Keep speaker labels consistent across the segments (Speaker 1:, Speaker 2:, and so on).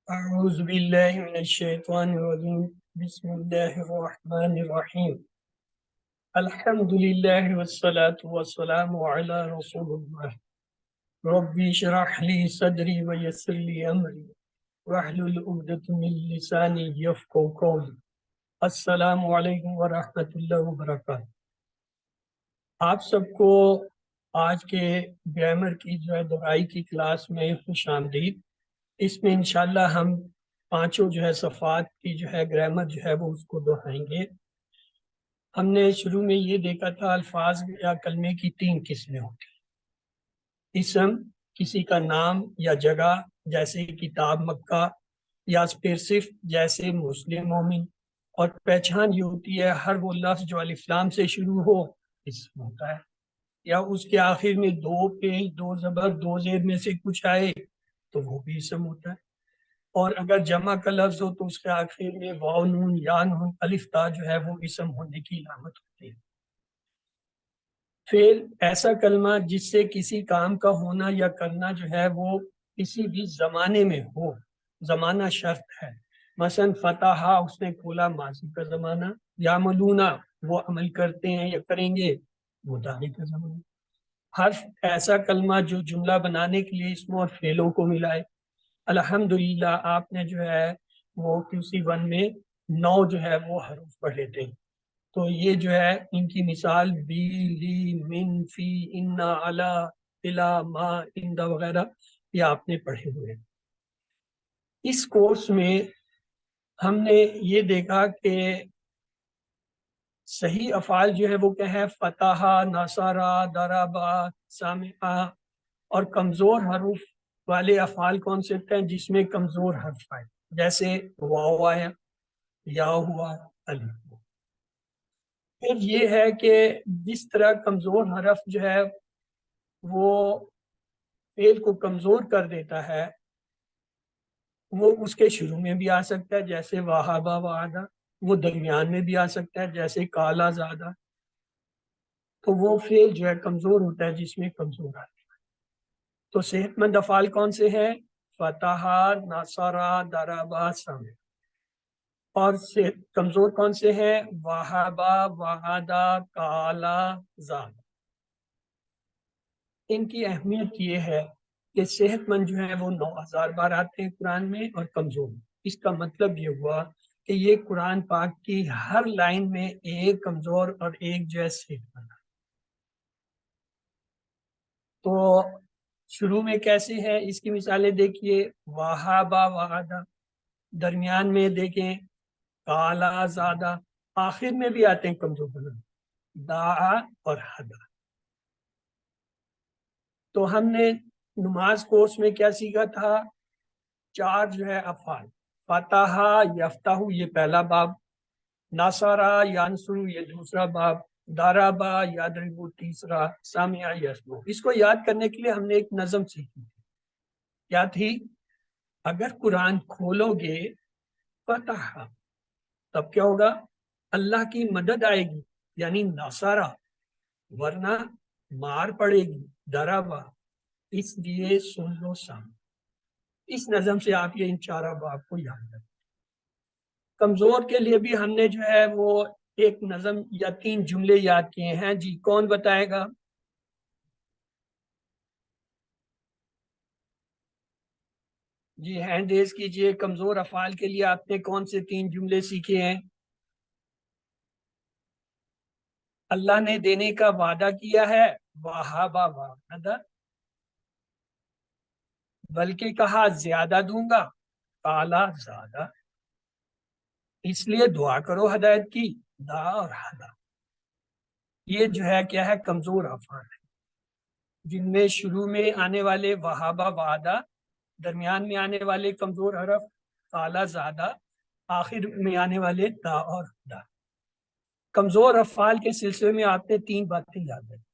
Speaker 1: أعوذ بالله من الشيطان الرجيم بسم الله الرحمن الرحيم الحمد لله والصلاة والسلام على رسول الله ربي اشرح لي صدري ويسر لي أمري واحلل عقدة من لساني يفقهوا قولي السلام علیکم ورحمۃ اللہ وبرکاتہ۔ آپ سب کو آج کے گرامر کی جو ہے دہرائی کی کلاس میں خوش آمدید۔ اس میں انشاءاللہ ہم پانچوں جو ہے صفحات کی جو ہے گرامر جو ہے وہ اس کو دہرائیں گے۔ ہم نے شروع میں یہ دیکھا تھا الفاظ یا کلمے کی تین قسمیں ہوتی ہیں۔ اسم کسی کا نام یا جگہ جیسے کتاب مکہ، یا پھر صرف جیسے مسلم مومن، اور پہچان یہ ہوتی ہے ہر وہ لفظ جو الف لام سے شروع ہو اسم ہوتا ہے، یا اس کے آخر میں دو پیش دو زبر دو زیر میں سے کچھ آئے تو وہ بھی اسم ہوتا ہے، اور اگر جمع کا لفظ ہو تو اس کے آخر میں واو نون یا نون الف تا جو ہے وہ اسم ہونے کی علامت ہوتی ہے۔ پھر ایسا کلمہ جس سے کسی کام کا ہونا یا کرنا جو ہے وہ کسی بھی زمانے میں ہو، زمانہ شرط ہے، مثلا فتح اس نے کھولا ماضی کا زمانہ، یعملونا وہ عمل کرتے ہیں یا کریں گے مضارع کا زمانہ۔ حرف ایسا کلمہ جو جملہ بنانے کے لیے اسموں اور فعلوں کو ملائے۔ الحمدللہ آپ نے جو ہے وہ QC1 میں 9 جو ہے وہ حروف پڑھے تھے، تو یہ جو ہے ان کی مثال بی لی من فی انا علا الا ما اندا وغیرہ یہ آپ نے پڑھے ہوئے ہیں۔ اس کورس میں ہم نے یہ دیکھا کہ صحیح افعال جو ہے وہ کیا ہے، فتح، نصرہ، ضربہ، سمع، اور کمزور حروف والے افعال کون سے ہوتے ہیں جس میں کمزور حرف آئے، جیسے واو آیا، یا ہوا، الف ہوا۔ پھر یہ ہے کہ جس طرح کمزور حرف جو ہے وہ فعل کو کمزور کر دیتا ہے، وہ اس کے شروع میں بھی آ سکتا ہے جیسے وہابا وعدہ، وہ درمیان میں بھی آ سکتا ہے جیسے کالا زادہ، تو وہ فعل جو ہے کمزور ہوتا ہے جس میں کمزور آتا ہے۔ تو صحت مند افعال کون سے ہیں؟ فتح، نصرہ، ضربہ، سمع۔ اور کمزور کون سے ہیں؟ وہابا، وعدہ، کالا، زادہ۔ ان کی اہمیت یہ ہے کہ صحت مند جو ہے وہ 9000 بار آتے ہیں قرآن میں، اور کمزور۔ اس کا مطلب یہ ہوا کہ یہ قرآن پاک کی ہر لائن میں ایک کمزور اور ایک جو ہے صحت مند۔ تو شروع میں کیسے ہے اس کی مثالیں دیکھیے، وہابا وعدہ، درمیان میں دیکھیں کالا زادہ، آخر میں بھی آتے ہیں کمزور بنا، دعا اور ہدا۔ تو ہم نے نماز کورس میں کیا سیکھا تھا؟ 4 جو ہے افعال، فتح یفتح یہ پہلا باب، نصرہ ینصر یہ دوسرا باب، ضربہ یضرب تیسرا، سمع یسمع۔ اس کو یاد کرنے کے لیے ہم نے ایک نظم سیکھی تھی، کیا تھی؟ اگر قرآن کھولو گے فتح، تب کیا ہوگا؟ اللہ کی مدد آئے گی یعنی نصرہ، ورنہ مار پڑے گی، ضربہ، اس لیے سن لو سامنے۔ اس نظم سے آپ یہ ان 4 باب کو یاد رکھیں۔ کمزور کے لیے بھی ہم نے جو ہے وہ ایک نظم یا 3 جملے یاد کیے ہیں، جی کون بتائے گا؟ جی ہینڈ ریز کیجئے۔ کمزور افعال کے لیے آپ نے کون سے 3 جملے سیکھے ہیں؟ اللہ نے دینے کا وعدہ کیا ہے، وہابا وعدہ، بلکہ کہا زیادہ دوں گا، کالا زیادہ، اس لیے دعا کرو ہدایت کی، دا اور ہدا۔ یہ جو ہے کیا ہے؟ کمزور افعال ہے، جن میں شروع میں آنے والے وہابا وعدہ، درمیان میں آنے والے کمزور حرف کالا زادہ، آخر میں آنے والے دا اور ہدا۔ کمزور افعال کے سلسلے میں آپ نے 3 باتیں یاد رکھیں۔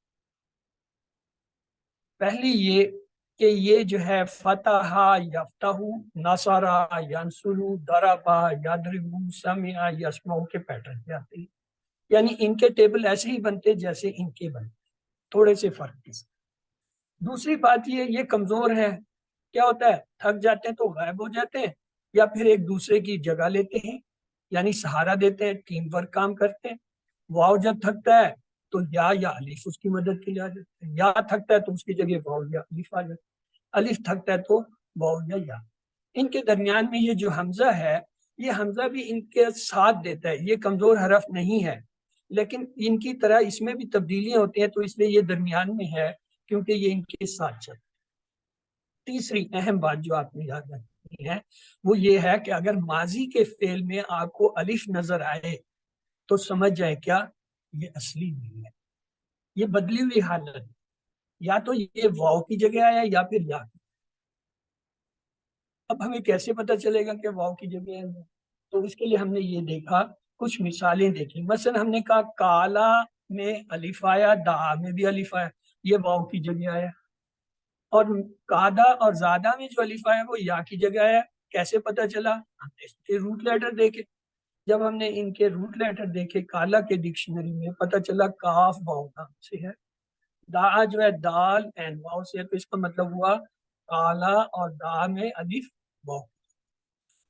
Speaker 1: پہلی یہ کہ یہ جو ہے فتح، یفتح، نصرہ، ینصر، ضربہ، یضرب، سمع، یسمع کے پیٹرن پہ آتے ہیں، یعنی ان کے ٹیبل ایسے ہی بنتے جیسے ان کے بنتے، تھوڑے سے فرق کے ساتھ۔ دوسری بات یہ کمزور ہے، کیا ہوتا ہے؟ تھک جاتے ہیں تو غائب ہو جاتے ہیں، یا پھر ایک دوسرے کی جگہ لیتے ہیں، یعنی سہارا دیتے ہیں، ٹیم ورک کام کرتے ہیں۔ واو جب تھکتا ہے تو یا الف اس کی مدد کے لیے آ جاتے ہیں، یا تھکتا ہے تو اس کی جگہ واو یا الف آ جاتا ہے، الف تھکتا ہے تو واو یا۔ ان کے درمیان میں یہ جو حمزہ ہے، یہ حمزہ بھی ان کے ساتھ دیتا ہے، یہ کمزور حرف نہیں ہے، لیکن ان کی طرح اس میں بھی تبدیلیاں ہوتی ہیں، تو اس لیے یہ درمیان میں ہے کیونکہ یہ ان کے ساتھ چلتا ہے۔ تیسری اہم بات جو آپ نے یاد رکھنی ہے وہ یہ ہے کہ اگر ماضی کے فعل میں آپ کو الف نظر آئے تو سمجھ جائے کیا یہ اصلی نہیں ہے، یہ بدلی ہوئی حالت ہے، یا تو یہ واو کی جگہ آیا یا پھر یا کی۔ اب ہمیں کیسے پتہ چلے گا کہ واو کی جگہ ہے؟ تو اس کے لیے ہم نے یہ دیکھا، کچھ مثالیں دیکھی۔ مثلا ہم نے کہا کالا میں الف آیا، دا میں بھی الف آیا، یہ واو کی جگہ آیا، اور قادہ اور زادہ میں جو الف آیا وہ یا کی جگہ آیا۔ کیسے پتہ چلا؟ ہم نے اس کے روٹ لیٹر دیکھے، جب ہم نے ان کے روٹ لیٹر دیکھے کالا کے ڈکشنری میں پتہ چلا کاف واو نام سے ہے، دا جو ہے دال اینڈ واو سے ہے، تو اس کا مطلب ہوا کالا اور دا میں الف واو۔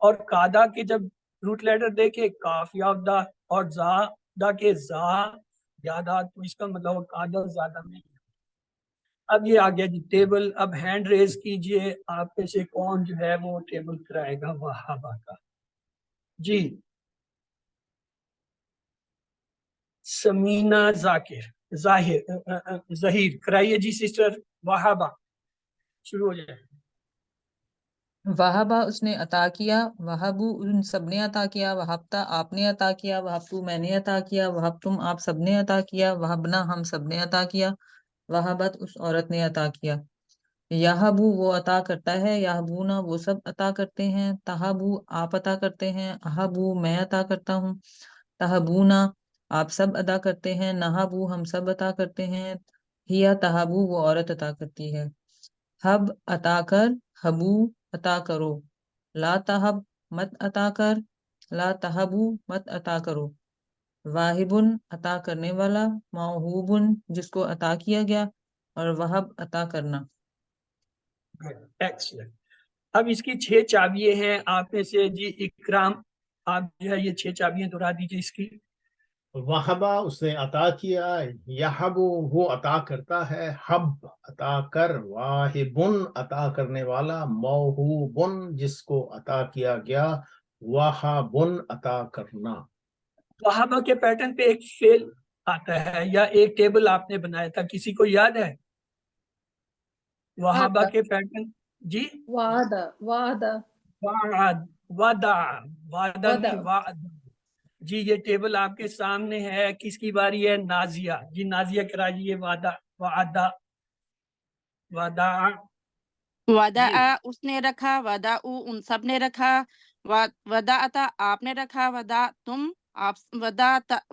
Speaker 1: اور قادہ کے جب روٹ لیٹر دیکھے کاف یا دا، اور زادہ کے زا یادا، تو اس کا مطلب ہوا قادہ زادہ میں۔ اب یہ آ گیا جی ٹیبل۔ اب ہینڈ ریز کیجئے، آپ میں سے کون جو ہے وہ ٹیبل کرائے گا وہابہ کا؟ جی سمینہ ذاکر ظہیر کرائیے جی سسٹر وہابہ، شروع ہو جائے۔
Speaker 2: وہابا اس نے عطا کیا، وہابو ان سب نے عطا کیا، وہابتا آپ نے عطا کیا، وہابتو میں نے عطا کیا، وہابتم آپ سب نے عطا کیا، وہابنا ہم سب نے عطا کیا، وہابت اس عورت نے عطا کیا۔ یہابو وہ عطا کرتا ہے، یہابونا وہ سب عطا کرتے ہیں، تہابو آپ عطا کرتے ہیں، اہابو میں عطا کرتا ہوں، تہابونا آپ سب عطا کرتے ہیں، نہابو ہم سب عطا کرتے ہیں، ہیا تہابو وہ عورت عطا کرتی ہے۔ ہب عطا کر، ہبو عطا کرو، لا تہب مت عطا کر، لا تہبو مت عطا کرو، واہبن عطا کرنے والا، موہوبن جس کو عطا کیا گیا، اور وہب عطا کرنا۔
Speaker 1: ایکسلنٹ۔ اب اس کی 6 چابیاں ہیں، آپ میں سے جی اکرام آپ جو ہے یہ 6 چابیاں دہرا دیجیے اس کی۔
Speaker 3: وہبا اس نے عطا کیا، یہبو وہ عطا کرتا ہے، حب عطا کر، واہبن عطا کرنے والا، موہوبن جس کو عطا کیا گیا، وہابن عطا کرنا۔
Speaker 1: وہابہ کے پیٹرن پہ ایک فعل آتا ہے یا ایک ٹیبل آپ نے بنایا تھا، کسی کو یاد ہے؟ وہابہ کے پیٹرن جی
Speaker 4: وعدہ وعدہ
Speaker 1: وعد وعدہ وعدہ نہیں
Speaker 4: وعدہ
Speaker 1: وعد۔ جی یہ ٹیبل آپ کے سامنے ہے، کس کی باری ہے؟ نازیہ۔ جی نازیہ کرائیے وعدہ وعدہ وعدہ۔
Speaker 5: ودا
Speaker 1: جی
Speaker 5: اس نے رکھا، ودا ان سب نے رکھا، وداعتا آپ نے رکھا، ودا تم آپ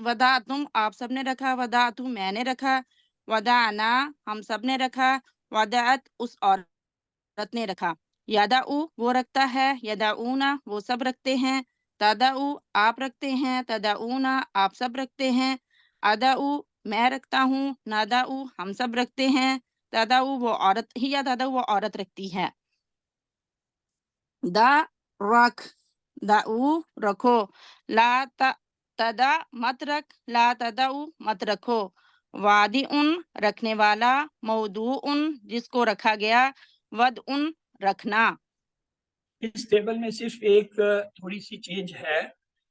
Speaker 5: ودا تم آپ سب نے رکھا، ودا تم میں نے رکھا، ودانا ہم سب نے رکھا، وداعت اس عورت نے رکھا، یادا وہ رکھتا ہے، یداؤنا وہ سب رکھتے ہیں، تداؤ آپ رکھتے ہیں، تداؤنا آپ سب رکھتے ہیں، اداؤ میں رکھتا ہوں، ناداؤ ہم سب رکھتے ہیں، دادا وہ عورت ہی یا دادا وہ عورت رکھتی ہے۔ دا رکھ، دا رکھو، لا تدا مت رکھ، لا تدا مت رکھو، وادی ان رکھنے والا، موضوع ان جس کو رکھا گیا، ود ان رکھنا۔
Speaker 1: اس ٹیبل میں صرف ایک تھوڑی سی چینج ہے،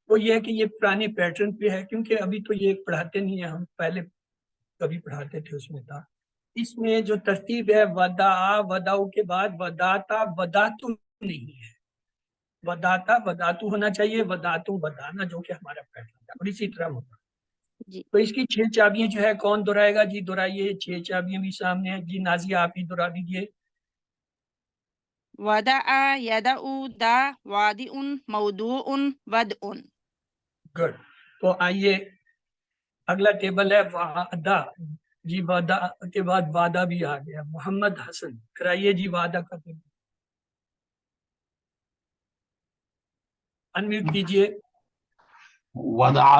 Speaker 1: وہ یہ ہے کہ یہ پرانے پیٹرن پہ ہے، کیونکہ ابھی تو یہ پڑھاتے نہیں ہیں، ہم پہلے کبھی پڑھاتے تھے اس میں تھا۔ اس میں جو ترتیب ہے ودا وداؤ کے بعد وداتا وداتو نہیں ہے، وداتا وداتو ہونا چاہیے، وداتو ودانا جو کہ ہمارا پیٹرن ہے، اور اسی طرح ہوگا۔
Speaker 5: جی
Speaker 1: تو اس کی 6 چابیاں جو ہے کون دہرائے گا؟ جی دہرائیے، 6 چابیاں بھی سامنے ہیں۔ جی نازیہ آپ ہی دہرا دیجیے۔
Speaker 5: ودا یدا دا وادی ان موضوع ان ود ان۔
Speaker 1: گڈ۔ تو آئیے اگلا ٹیبل ہے وعدہ۔ جی وعدہ کے بعد وعدہ بھی آ گیا۔ محمد حسن کرائیے جی وعدہ کا ٹیبل، انمیوٹ کیجئے۔
Speaker 6: ودع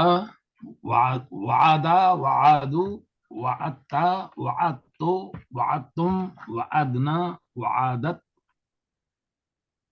Speaker 6: وعدا وعادوا وعدتا وعدتو وعدتم وعدنا وعادت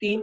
Speaker 1: 3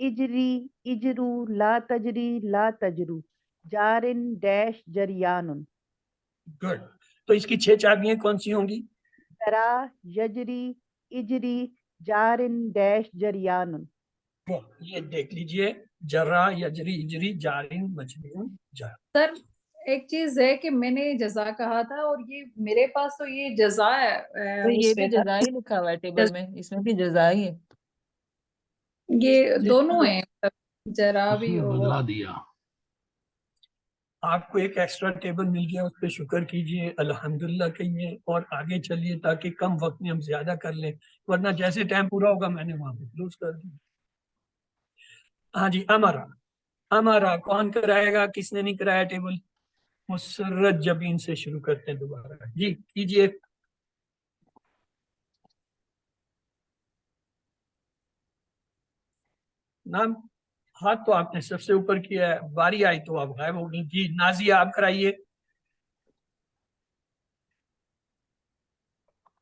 Speaker 7: اجری اجرو لا تجری لا تجرو جارن ڈیش جریان
Speaker 1: گڈ. تو اس کی 6 چابیاں کون سی ہوں گی؟
Speaker 7: جرا یجری اجری جارن ڈیش جریان.
Speaker 1: Good. یہ دیکھ لیجئے، جرا یجری اجری جارن مجرون جار.
Speaker 4: سر ایک چیز ہے کہ میں نے جزا کہا تھا اور یہ میرے پاس تو یہ جزا ہے
Speaker 2: تو یہ
Speaker 4: اس
Speaker 2: بھی
Speaker 4: میں تھا.
Speaker 2: جزا ہی لکھا ہوا ہے ٹیبل میں، اس میں بھی جزا ہی ہے.
Speaker 4: یہ دونوں ہیں، جرا
Speaker 6: اس
Speaker 4: بھی
Speaker 6: میں
Speaker 4: اور وہ.
Speaker 6: بدلا دیا.
Speaker 1: آپ کو ایک ایکسٹرا ٹیبل مل گیا، اس پہ شکر کیجئے، الحمدللہ کہیے اور آگے چلیے تاکہ کم وقت میں ہم زیادہ کر لیں، ورنہ جیسے ٹائم پورا ہوگا میں نے وہاں پہ کلوز کر دیا. ہاں جی، امرا امرا کون کرائے گا؟ کس نے نہیں کرایا ٹیبل؟ مسرت جبین سے شروع کرتے ہیں دوبارہ. جی کیجئے. نام ہاتھ تو آپ نے سب سے اوپر کیا ہے، باری آئی تو آپ غائب ہو گئی. جی نازیہ آپ کرائیے.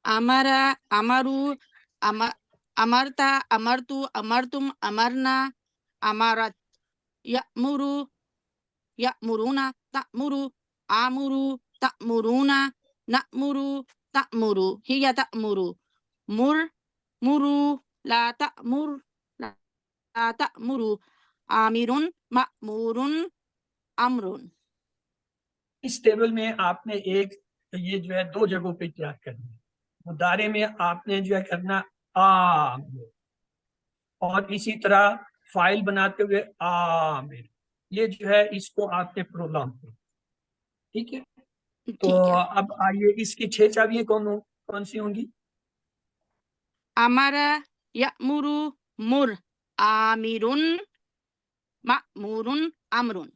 Speaker 5: امرا امرو امرتا امرتو امرتم امرنا امرت یامرو یامرونا تامرو آمرو تامرونا نامرو تامرو ہی تامرو مر مرو لا تامر لا تامرو آمرن مأمورن امرن.
Speaker 1: اس ٹیبل میں آپ نے ایک یہ جو ہے 2 جگہوں پہ تیار کرنا ہے. مضارع میں آپ نے جو ہے کرنا آمر، اور اسی طرح فائل بناتے ہوئے آمر. یہ جو ہے اس کو آپ نے پرولونگ کیا. ٹھیک ہے. تو
Speaker 5: ٹھیک ہے.
Speaker 1: اب آئیے اس کی 6 چابیاں کون سی ہوں گی؟
Speaker 5: امرا یامرو مر آمرن مأمورن امرن.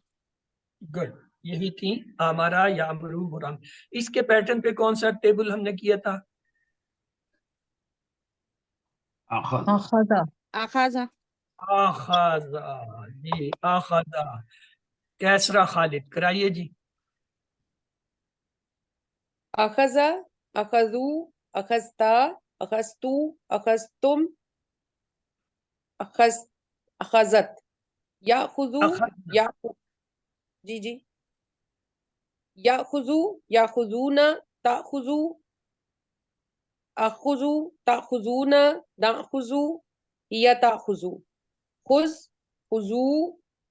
Speaker 1: گڈ. یہی تھی ہمارا یامرو مرام. اس کے پیٹرن پہ کون سا ٹیبل ہم نے کیا تھا؟
Speaker 6: اخذ.
Speaker 2: اخذا.
Speaker 5: اخذا.
Speaker 1: آخذا. جی آخذا. کیسرا خالد کرائیے جی.
Speaker 8: اخذا اخذو اخذتا اخذتو اخذتم اخذت یاخذو
Speaker 1: اخذنا.
Speaker 8: یاخذ جی جی یاخذو یاخذون تاخذو اخذو تاخذون ناخذو ہی تاخذو خذ خذو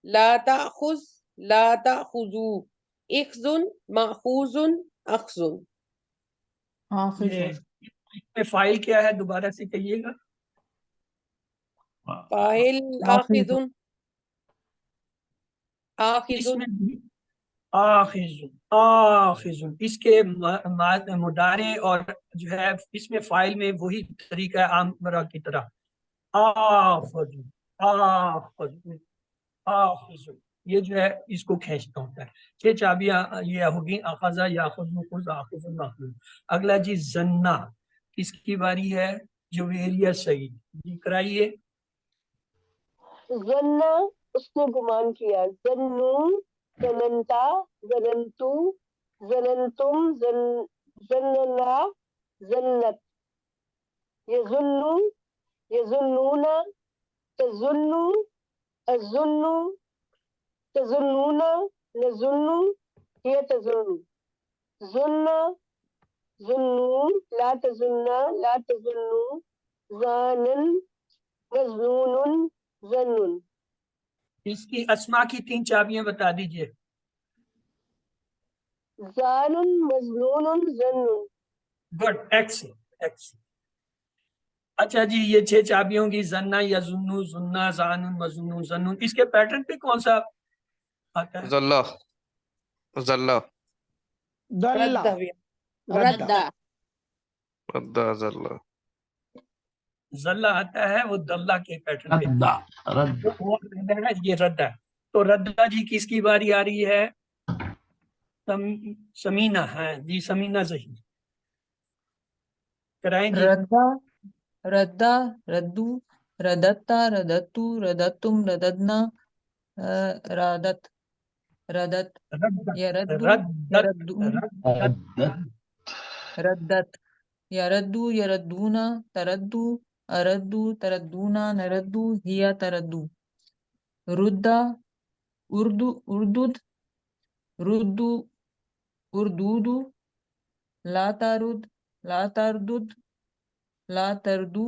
Speaker 8: لا تاخذ لا تاخذو اخذ ماخوذ اخذ.
Speaker 2: حافظ.
Speaker 1: یہ اس میں فائل کیا ہے؟ دوبارہ سے کہیے گا.
Speaker 8: فاعل آخذ آخذ
Speaker 1: اس میں آخذ آخذ اس کے مضارع اور جو ہے اس میں فائل میں وہی طریقہ ہے آمرہ کی طرح. آخذ آخذ آخذ. یہ جو ہے اس کو کھینچتا ہوتا ہے. 6 چابیاں یہ ہوگی اخذ یاخذ خذ آخذ ماخوذ. اگلا جی زنا، کس کی باری ہے؟ جویریہ سعید جی کرائیے.
Speaker 9: ظنّا اس نے گمان کیا، ظنّو ظننتا ظننتو ظننتم ظننا ظنت یظنّو یظنّون تظنّو الظنّو تظنّون نظنّو ہی تظنّو ظنّ ظنّو لا تظنّا لا تظنّو ظانن مظنون ظنّن.
Speaker 1: اس کی اسماء کی 3 چابیاں بتا دیجئے.
Speaker 9: ظانن مظنون ظنّن.
Speaker 1: گڈ. Excellent excellent. اچھا جی یہ 6 چابیاں ہوں گی زنا یظنو ظنّا ظانن مظنون ظنون. اس کے پیٹرن پہ کون سا آتا ہے؟
Speaker 10: زلہ زلہ
Speaker 11: دلہ
Speaker 5: ردا.
Speaker 10: ردا زلہ.
Speaker 1: زلہ آتا ہے وہ دلہ کے پیٹرن پہ.
Speaker 6: ردا رد.
Speaker 1: وہ رد ہے، یہ رد ہے. تو ردا جی کس کی باری آ رہی ہے؟ سمینہ. ہے جی سمینہ ظہیر کرائیں جی.
Speaker 2: ردا ردا ردو ردتا ردتو ردتم رددنا رادت ردت یردو یردون ردت یردو یردونا تردو اردو تردونا نردو ہی تردو. ردا اردود ردو اردود لا ترد لا تردد لا تردو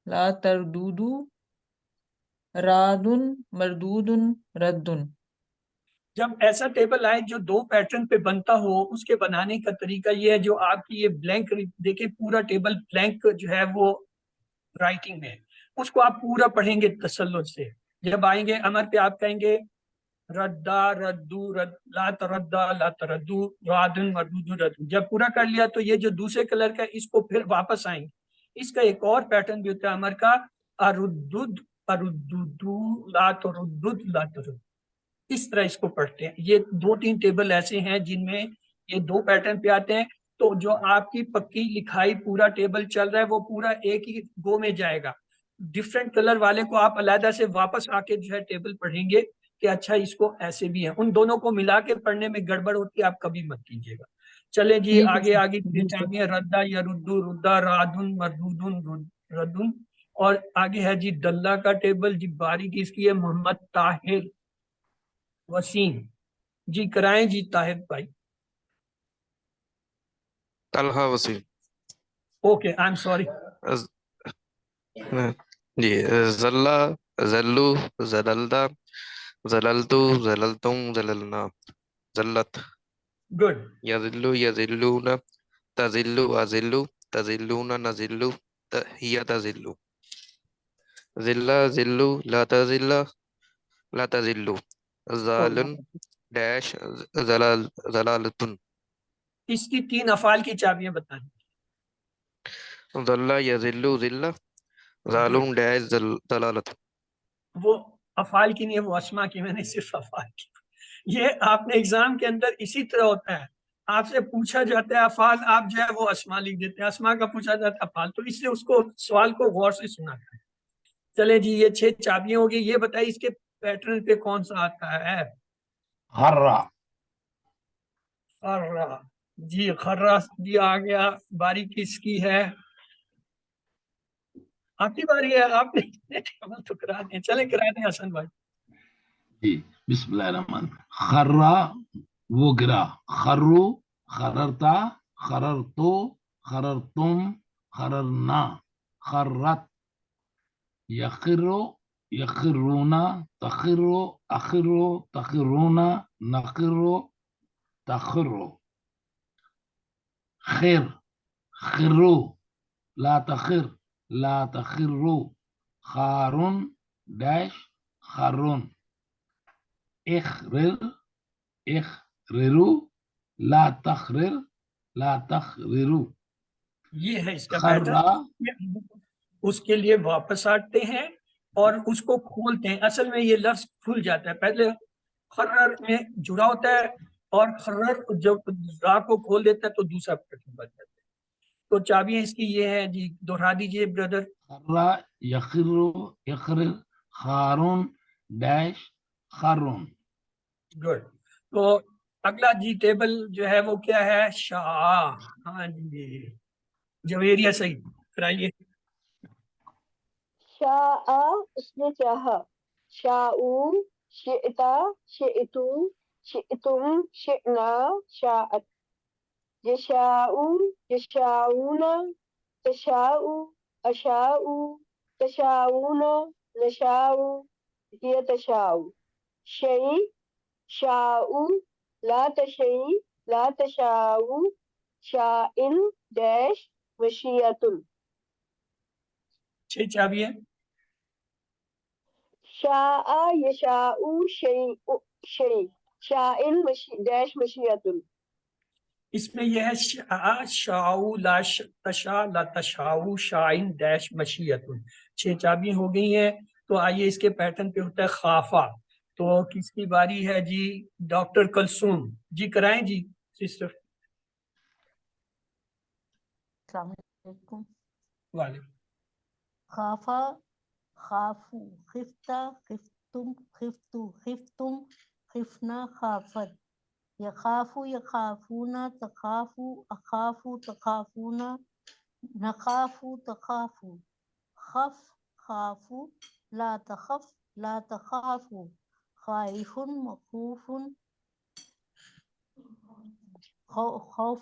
Speaker 2: لا تردودو رادن مردودن ردن.
Speaker 1: جب ایسا ٹیبل آئے جو دو پیٹرن پہ بنتا ہو، اس کے بنانے کا طریقہ یہ ہے، جو آپ کی یہ بلینک دیکھیں پورا ٹیبل بلینک جو ہے وہ رائٹنگ میں، اس کو آپ پورا پڑھیں گے تسلط سے. جب آئیں گے امر پہ آپ کہیں گے ردا ردو رد لا تردا لا تردو رادن مردود ردن. جب پورا کر لیا تو یہ جو دوسرے کلر کا اس کو پھر واپس آئیں گے. اس کا ایک اور پیٹرن بھی ہوتا ہے امر کا، اردد ارددو لا تردد لا ترد. اس طرح اس کو پڑھتے ہیں. یہ دو تین ٹیبل ایسے ہیں جن میں یہ دو پیٹرن پہ آتے ہیں. تو جو آپ کی پکی لکھائی پورا ٹیبل چل رہا ہے وہ پورا ایک ہی گو میں جائے گا. ڈفرینٹ کلر والے کو آپ علیحدہ سے واپس آ کے جو ہے ٹیبل پڑھیں گے کہ اچھا اس کو ایسے بھی ہے. ان دونوں کو ملا کے پڑھنے میں گڑبڑ ہوتی ہے، آپ کبھی مت کیجیے گا. چلیں جی
Speaker 2: ٹھیک ہے
Speaker 1: آگے
Speaker 2: سر.
Speaker 1: آگے چاہیے ردا یا ردو ردا رادن مردودن ردن. اور آگے ہے جی دلہ کا ٹیبل. جی باریک اس کی ہے محمد طاہر وسیم. جی کرائیں جی طاہر بھائی.
Speaker 10: Talha Waseem.
Speaker 1: Okay I am sorry.
Speaker 10: جی زلہ زلو زللتا زللتو زللتم زللنا زلت.
Speaker 1: گڈ.
Speaker 10: یذلو یذلون تذلو ازلو تذلون نذلو ہی تذلو. ذلہ ذلو لا تذلہ لا تذلو. ذالن ڈیش ذلالتن.
Speaker 1: اس کی تین افعال کی چابیاں بتائیں.
Speaker 10: ذلہ یذلو ذلہ ذالن ڈیش ذلالت.
Speaker 1: وہ افعال کی نہیں ہے، وہ اسما کی. میں نے صرف افعال کی. یہ آپ نے ایگزام کے اندر اسی طرح ہوتا ہے، آپ سے پوچھا جاتا ہے افعال، آپ جو ہے وہ اسما لکھ دیتے ہیں. اسما کا پوچھا جاتا ہے افعال، تو اس لیے اس کو سوال کو غور سے سنا ہے. چلے جی یہ 6 چابیاں ہوگی. یہ بتائیے اس کے پیٹرن پہ کون سا آتا ہے؟
Speaker 6: خرا.
Speaker 1: خرا. جی خرا جی آ گیا. باری کس کی ہے؟ آپ کی باری ہے. آپ نے تو کرا دیں. چلیں کرا دیں حسن بھائی.
Speaker 6: جی بسم اللہ الرحمن. خرا وہ گرا. خرو خررتا خررتو خررتم خررنا خرت. یخرو یخرونا تخرو اخرو تخرونا نخرو تخرو. خر خرو لا تخر لا تخرو. خارون ڈیش خارون. اخرر اخررو لا تخرر لا تخررو.
Speaker 1: یہ ہے اس کا
Speaker 6: خرا.
Speaker 1: پیٹرن. اس کے لیے واپس آتے ہیں اور اس کو کھولتے ہیں. اصل میں یہ لفظ کھل جاتا ہے. پہلے خرر میں جڑا ہوتا ہے اور خرر جب را کو کھول دیتا ہے تو دوسرا پیٹرن بن جاتا ہے. تو چابیاں اس کی یہ ہے جی، دوہرا دیجئے بردر.
Speaker 6: خرا یخرو یخرر خارون ڈیش خارون.
Speaker 1: گڈ. تو اگلا جی ٹیبل جو ہے وہ کیا ہے؟ شاء. ہاں جی جویریہ صحیح کرائیے.
Speaker 9: شاء اس نے چاہا. شاءو شئتا شئتو شئتم شئنا شاءت. یشاء یشاؤون تشاء اشاء تشاؤون نشاء هي تشاء. شيء شاء لا تشيء لا تشاء شاء ڈیش مشیۃ.
Speaker 1: 6 چابیاں.
Speaker 9: شاء یشاء شيء شيء شاء ڈیش مشیۃ.
Speaker 1: اس میں یہ ہے شاء لا تشاء لا تشاء شائن ڈیش مشیۃ. 6 چابیاں ہو گئی ہیں. تو آئیے اس کے پیٹرن پہ ہوتا ہے خافا. تو کس کی باری ہے جی؟ ڈاکٹر کلثوم. جی کرائیں جی سسٹر.
Speaker 12: السلام علیکم.
Speaker 1: وعلیکم.
Speaker 12: خافا خافو خفتا خفتم خفتو خفتم خفنا خافت. یخافو یخافونا تخافو اخافو تخافونا نخافو تخافو. خف خافو لا تخف لا تخافوا خائف مخوف خوف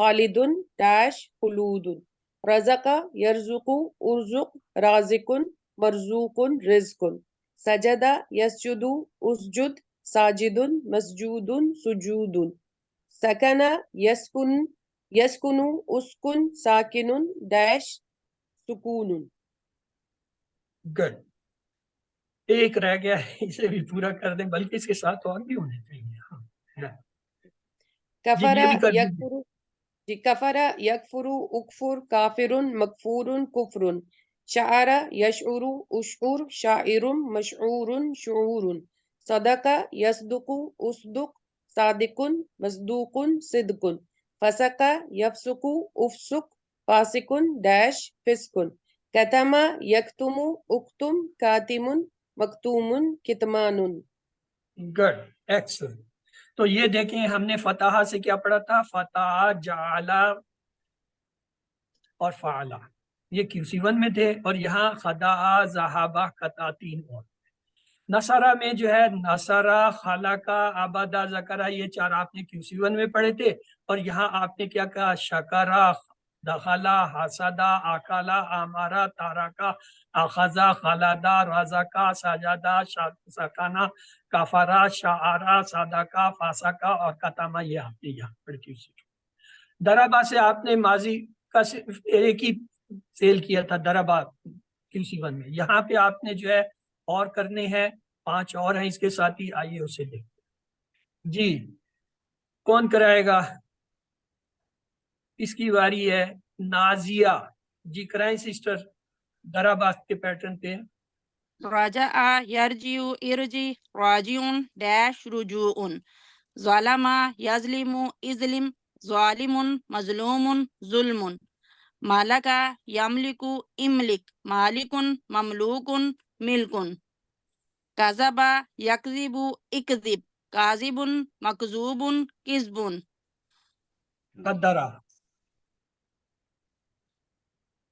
Speaker 8: خالدun dash خلود رزق يرزق ارزق رازق مرزوق رزق سجد يسجد اسجد ساجد مسجود سجود سکن یسکن یسکن اسکن ساکن ڈیش سکون.
Speaker 1: گڈ. ایک رہ گیا ہے، اسے بھی پورا کر دیں، بلکہ اس کے ساتھ اور بھی ہونے چاہیے.
Speaker 8: کفر یکفر جی کفر یکفر اکفر کافر مکفور کفر شعر یشعر اشعر شاعر مشعور شعور صدق یصدق اصدق صادق مصدوق صدق فسق یفسق افسق فاسق ڈیش فسق کتم یکتم اکتم کاتم مکتوم کتمان.
Speaker 1: Good, excellent. تو یہ دیکھیں ہم نے فتح سے کیا پڑھا تھا؟ فتح، جعلا اور فعلا، یہ QC1 میں تھے، اور یہاں خدا، ذہابہ، قطع، تین اور. نصرہ میں جو ہے نصرہ، خلقہ، عبدہ، ذکرہ، یہ چار آپ نے QC1 میں پڑھے تھے، اور یہاں آپ نے کیا کہا؟ شکرہ، دخلہ، حسدہ، اکلہ، امارہ، تارکہ، اخذہ، خلدہ، رزقہ، سجدہ، سکنہ، کفرہ، شعرہ، صدقہ، فاسقہ اور قتمہ. یہ آپ نے یہاں پڑھ QC. دربہ سے آپ نے ماضی کا صرف ایک ہی فعل کیا تھا، دربہ QC1 میں. یہاں پہ آپ نے جو ہے اور کرنے ہیں، 5 اور ہیں اس کے ساتھ ہی. آئیے اسے دیکھتے ہیں. جی کون کرائے گا؟ اس کی باری ہے نازیہ. جی کرائیں سسٹر، دربہ کے پیٹرن پہ.
Speaker 5: رجع یرجع ارجع راجع ڈیش رجوع ظلم یظلم اظلم ظالم مظلوم ظلم ملک یملک املک مالک مملوک ملک کذب یکذب اکذب کاذب مکذوب کذب
Speaker 1: قدرہ،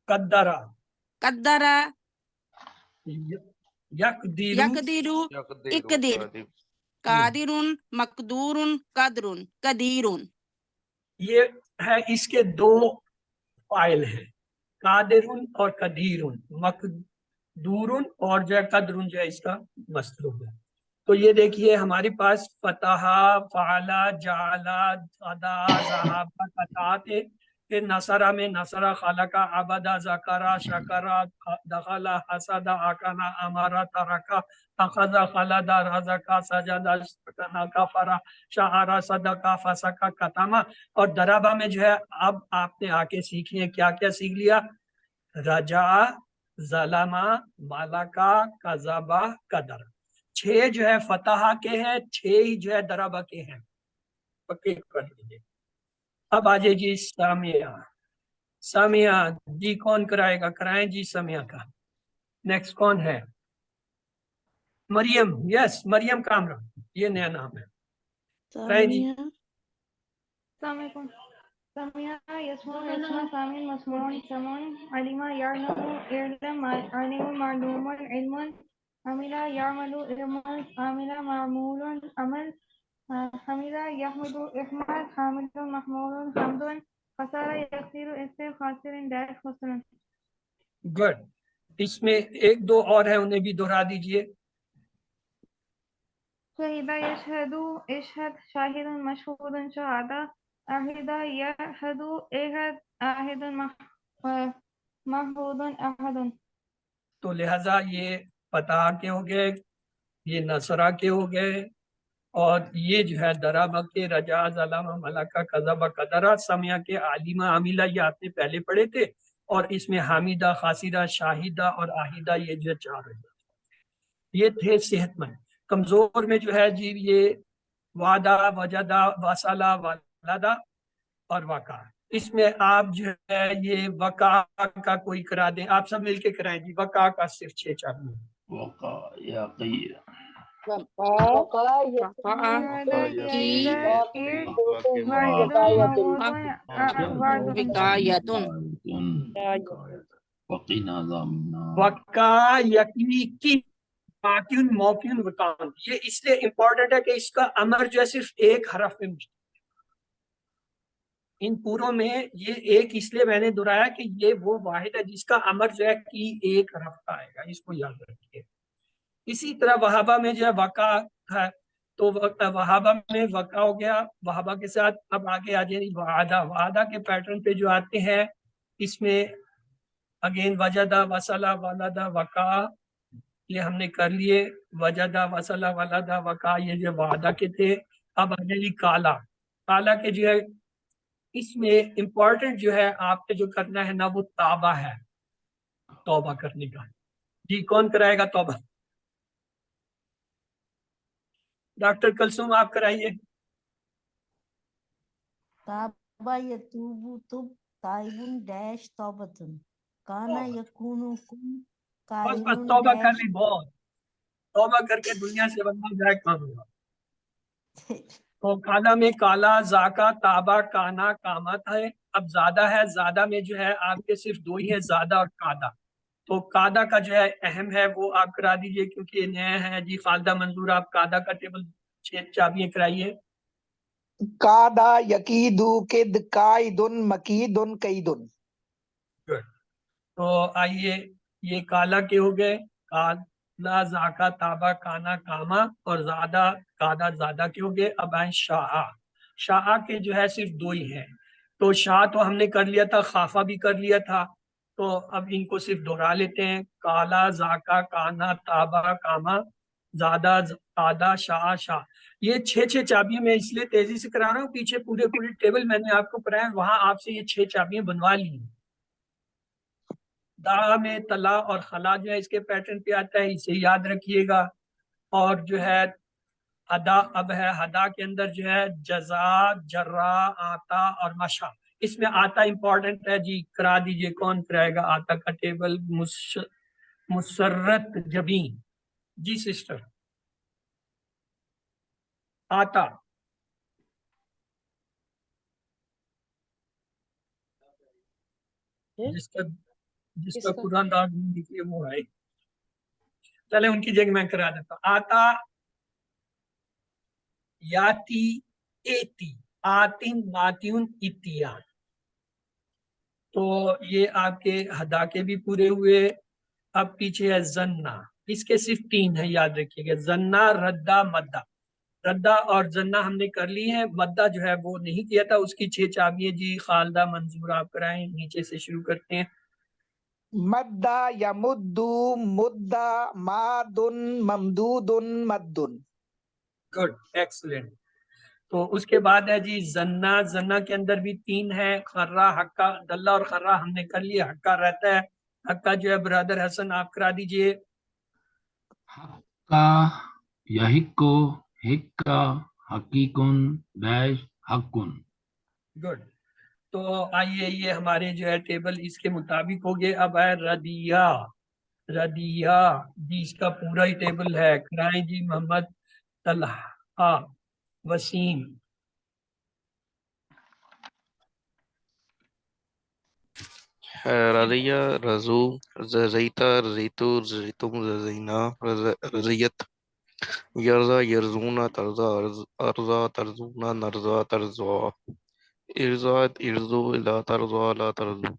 Speaker 1: قدرہ،
Speaker 5: قدر
Speaker 1: یقدر،
Speaker 5: یقدر اقدر قادر مقدور قدر قدیر.
Speaker 1: یہ ہے اس کے 2 فائل ہیں، قادر اور قدیر، مقدور اور جو ہے قدر جو ہے اس کا مصدر ہے. تو یہ دیکھیے ہمارے پاس فتح، فعلا، جعلا، خدا، ذہابہ، قطع تھے. پھر نصرہ میں نصرہ، خلقہ، عبدہ، ذکرہ، شکرہ، دخلہ، حسدہ، اکلہ، امارہ، ترکہ، اخذہ، خلدہ، رزقہ، سجدہ، سکنہ، کفرہ، شعرہ، صدقہ، فسقہ، قتمہ. اور دربہ میں جو ہے اب آپ نے آ کے سیکھیں کیا کیا سیکھ لیا؟ رجع، ظلمہ، ملکہ، کذبہ، قدر. 6 جو ہے فتح کے ہیں، 6 ہی جو ہے دربہ کے ہیں. پکے کر لیجیے. اب آجے جی سامیہ. سامیہ جی کون کرائے گا؟ کرائیں جی سامیہ کا. نیکسٹ کون ہے؟ مریم. یس مریم کامران، یہ نیا نام ہے. کرائیں جی.
Speaker 13: السلام علیکم. سمیع یسمع یسمع سامع مسموع سمع علم یعلم علم علم معلوم علم عمل یعمل علم عامل معمول عمل حمد یحمد احمد حامد محمود حمد خسر یخسر اسر خاسر ڈیش خسر.
Speaker 1: گڈ. اس میں 1-2 اور ہیں، انہیں بھی دہرا دیجئے.
Speaker 13: شہید یشہد اشہد شاہد مشہود شہادہ احد یحد احد احد محمود احد.
Speaker 1: تو لہذا یہ فتح کے ہو گئے، یہ نصرہ کے ہو گئے، اور یہ جو ہے دربہ کے رجع، ظلم، ملکہ، کذب، قدرہ. سمیہ کے عالمہ، عاملہ، یہ آپ نے پہلے پڑھے تھے. اور اس میں حامدہ، خاسرہ، شاہدہ اور آہدہ، یہ جو 4 ہے. یہ تھے صحت مند. کمزور میں جو ہے جی یہ وعدہ، وجدہ، وصلہ، ولدہ اور وقع. اس میں آپ جو ہے یہ وقع کا کوئی کرا دیں، آپ سب مل کے کرائیں جی. وقع کا صرف 6 چاہیے.
Speaker 6: وقع یقی
Speaker 1: وقع یقینی کی باقیون موقعون وقعون. یہ اس لیے امپورٹنٹ ہے کہ اس کا امر جو ہے صرف ایک حرف میں مشتمل ہے. ان پوروں میں یہ ایک اس لیے میں نے دہرایا کہ یہ وہ واحد ہے جس کا امر جو ہے کی ایک رفتہ آئے گا، اس کو یاد رکھیے۔ اسی طرح وہابہ میں جو ہے وقع ہے، تو وہابہ میں وقع ہو گیا، وہابہ کے ساتھ اب آگے آ جائے وعدہ۔ وعدہ کے پیٹرن پہ جو آتے ہیں اس میں اگین وجدہ، وصلہ، ولدہ، وقع، یہ ہم نے کر لیے۔ وجدہ، وصلہ، ولدہ، وقع، یہ جو وعدہ کے تھے۔ اب آ جائے کالا۔ کالا کے جو ہے اس میں امپورٹنٹ جو ہے آپ نے جو کرنا ہے نا وہ توبہ ہے، توبہ کرنے کا۔ جی کون کرائے گا توبہ؟ ڈاکٹر کلثوم آپ کرائیے۔
Speaker 12: تابا یتوبو تب تائبن ڈیش توبتن کانا یکونو کن
Speaker 1: بس
Speaker 12: قائلن
Speaker 1: توبہ کر
Speaker 12: ڈیش
Speaker 1: لی، بہت توبہ کر کے دنیا سے بندہ جائے کام ہوگا۔ تو کالا میں کالا، زاکا، تابا، کانا، کامت ہے۔ اب زیادہ ہے، زیادہ میں جو ہے آپ کے صرف دو ہی ہیں، زیادہ اور قادہ۔ تو قادہ کا جو ہے اہم ہے وہ آپ کرا دیجئے کیونکہ یہ نیا ہے۔ جی خالدہ منظور آپ قادہ کا ٹیبل 6 چابیاں کرائیے۔
Speaker 11: کادا یقیدو کد قائدن مکیدن قیدن۔
Speaker 1: تو آئیے یہ کالا کے ہو گئے، کالا، زاکا، تابا، کانا، کاما، اور زادہ، قادہ، زادہ کے ہو گئے۔ اب آئیں شاہ۔ شاہ کے جو ہے صرف دو ہی ہیں، تو شاہ تو ہم نے کر لیا تھا، خافہ بھی کر لیا تھا، تو اب ان کو صرف دہرا لیتے ہیں۔ کالا، زاکا، کانا، تابا، کاما، زادہ، قادہ، شاہ، شاہ۔ یہ 6 چابیاں میں اس لیے تیزی سے کرا رہا ہوں، پیچھے پورے ٹیبل میں نے آپ کو کرایا، وہاں آپ سے یہ 6 چابیاں بنوا لی ہیں۔ دا میں تلا اور خلا جو ہے اس کے پیٹرن پہ آتا ہے، اسے یاد رکھیے گا۔ اور جو ہے ادا اب ہے، ہدا کے اندر جو ہے جزا، جرا، آتا اور مشا۔ اس میں آتا امپورٹنٹ ہے، جی کرا دیجئے، کون کرائے گا آتا کا ٹیبل؟ مسرت جبین، جی سسٹر آتا۔ جس کا قرآن داغ نہیں لکھی وہ ہے، چلے ان کی جگہ میں کرا دیتا ہوں۔ آتا، یاتی، ایتی، آتن، ماتیون، اتیان۔ تو یہ آپ کے ہدا کے بھی پورے ہوئے۔ اب پیچھے ہے زنہ، اس کے صرف 3 ہیں، یاد رکھیے گا، زنہ، ردہ، مدہ۔ ردہ اور زنہ ہم نے کر لی ہیں، مدہ جو ہے وہ نہیں کیا تھا، اس کی 6 چابیاں جی خالدہ منظور آپ کرائیں۔ نیچے سے شروع کرتے ہیں۔
Speaker 11: مدہ یمدو مدہ مادن ممدودن مدن۔
Speaker 1: Good, excellent. تو اس کے بعد ہے جی زنہ۔ زنہ کے اندر بھی 3 ہے، خرہ، حقہ، دلہ اور خرہ ہم نے کر لیا، حقہ رہتا ہے۔ حقہ جو ہے برادر حسن آپ کرا دیجئے۔
Speaker 6: حقا یحقو حقا حقیقن ڈیش حقن۔
Speaker 1: گڈ۔ تو آئیے یہ ہمارے جو ہے ٹیبل اس کے مطابق ہو گئے۔ اب ہے ردیہ۔ ردیہ جی اس کا پورا ہی ٹیبل ہے، کرائیں جی محمد طلحہ، وسیم۔
Speaker 10: رضیہ، رضو، رضیتا، رضیتو، رضیتم، رضینا، رضیت، یرزا، یرزونا، ترزا، ارزا، ترزونا، نرزا، ترزوا، ارزاد، ارزو، لا ترزا، لا ترزو،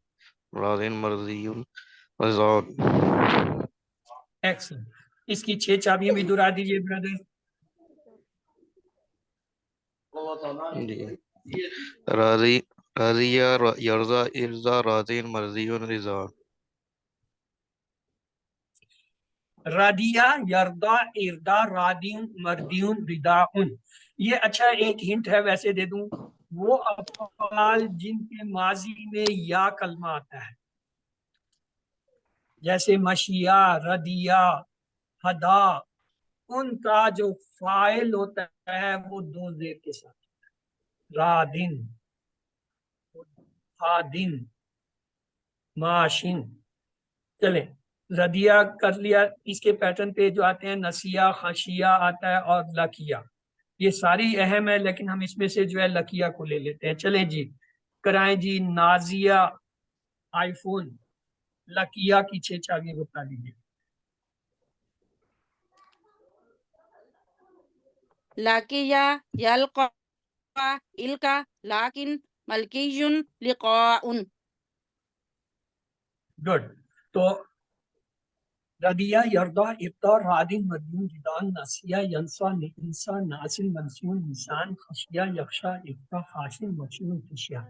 Speaker 10: راضین، مرضیون، رضان۔
Speaker 1: ایکسلنٹ۔ اس کی 6 چابیاں بھی دہرا دیجئے برادر۔
Speaker 10: جی راضی، راضیہ، یرزا، ارزا، راضین، مرضیون، رضان۔
Speaker 1: رادیہ، یردا، اردا، رادیون، مردیون، رداؤن۔ یہ اچھا ایک ہنٹ ہے ویسے دے دوں، وہ افعال جن کے ماضی میں یا کلمہ آتا ہے، جیسے مشیہ، ردیہ، ہدا، ان کا جو فاعل ہوتا ہے وہ 2 زیر کے ساتھ، رادن، ہادن، ماشن۔ چلیں ردیہ کر لیا۔ اس کے پیٹرن پہ جو آتے ہیں نسیہ، خشیہ آتا ہے اور لکیہ، یہ ساری اہم ہے لیکن ہم اس میں سے جو ہے لکیہ کو لے لیتے ہیں۔ چلیں جی کرائیں جی نازیہ، آئی فون، لکیہ کی 6 چابیاں بتا دیجیے۔
Speaker 5: لاکیہ، یلقا، الکا، لاکن، ملکیٌ لقاء.
Speaker 1: گڈ. تو ردیا یردا افطار رادن مدیون جدان نسیا ینسا انسان ناسل منسون انسان خشیا یخشا افطا خاشن مشون خشیا.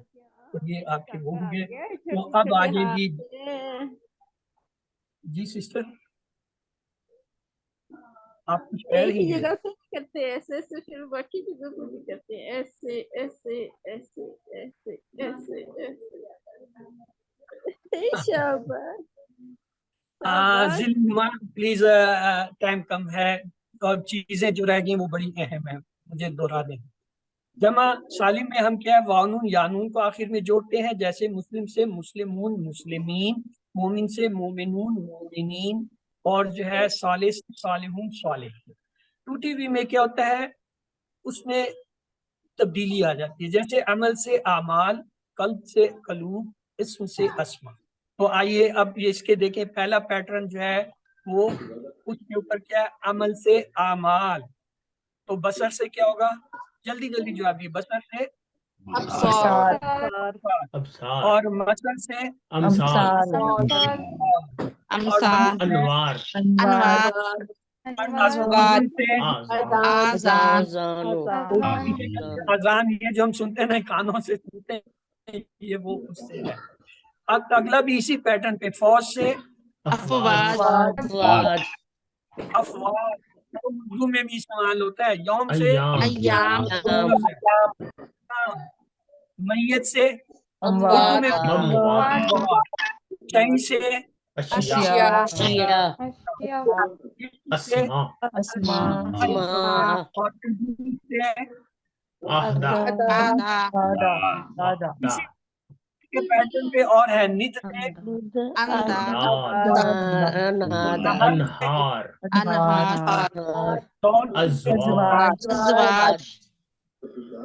Speaker 1: تو یہ آپ کے وہ ہوں گے. تو اب آگے جی سسٹر آپ کچھ کہہ
Speaker 12: ایک
Speaker 1: رہی
Speaker 12: ہی
Speaker 1: ہیں.
Speaker 12: جگہ سے کرتے ہیں ایسے ایسے، پھر باقی جگہ سے بھی کرتے ہیں ایسے ایسے ایسے ایسے ایسے ایسے. شاباش شاباش.
Speaker 1: پلیز ٹائم کم ہے اور چیزیں جو رہ گئی وہ بڑی اہم ہیں، مجھے دوہرا دیں. جمع سالم میں ہم کیا ہے واؤن یانون کو آخر میں جوڑتے ہیں، جیسے مسلم سے مسلمون مسلمین، مومن سے مومنون مومنین، اور جو ہے صالح سے صالحون صالحین. 2TV میں کیا ہوتا ہے اس میں تبدیلی آ جاتی ہے، جیسے عمل سے اعمال، قلب سے قلوب، اسم سے اسما. تو آئیے اب یہ اس کے دیکھیں پہلا پیٹرن جو ہے وہ اس کے اوپر کیا ہے عمل سے اعمال. تو بصر سے کیا ہوگا، جلدی جلدی جواب دیے. بصر سے
Speaker 5: ابصار.
Speaker 3: ابصار.
Speaker 1: اور مثل سے
Speaker 3: امثال.
Speaker 5: امثال.
Speaker 3: انوار.
Speaker 5: انوار.
Speaker 1: آزان سے
Speaker 5: آذان.
Speaker 1: اذان، یہ جو ہم سنتے ہیں نا کانوں سے سنتے ہیں، یہ وہ اس سے ہے. اب اگلا بھی اسی پیٹرن پہ، فوج سے
Speaker 5: افواج.
Speaker 1: افواج اردو میں بھی استعمال ہوتا ہے. یوم سے
Speaker 5: ایام.
Speaker 1: میت سے
Speaker 7: اموات.
Speaker 1: اردو میں شہید سے
Speaker 3: اشیاء. اسماء.
Speaker 1: اور سے
Speaker 3: احدا.
Speaker 1: اسی کے پیٹرن پہ اور ہے ند سے
Speaker 3: انہار.
Speaker 5: انہار.
Speaker 3: ازواج.
Speaker 5: ازواج.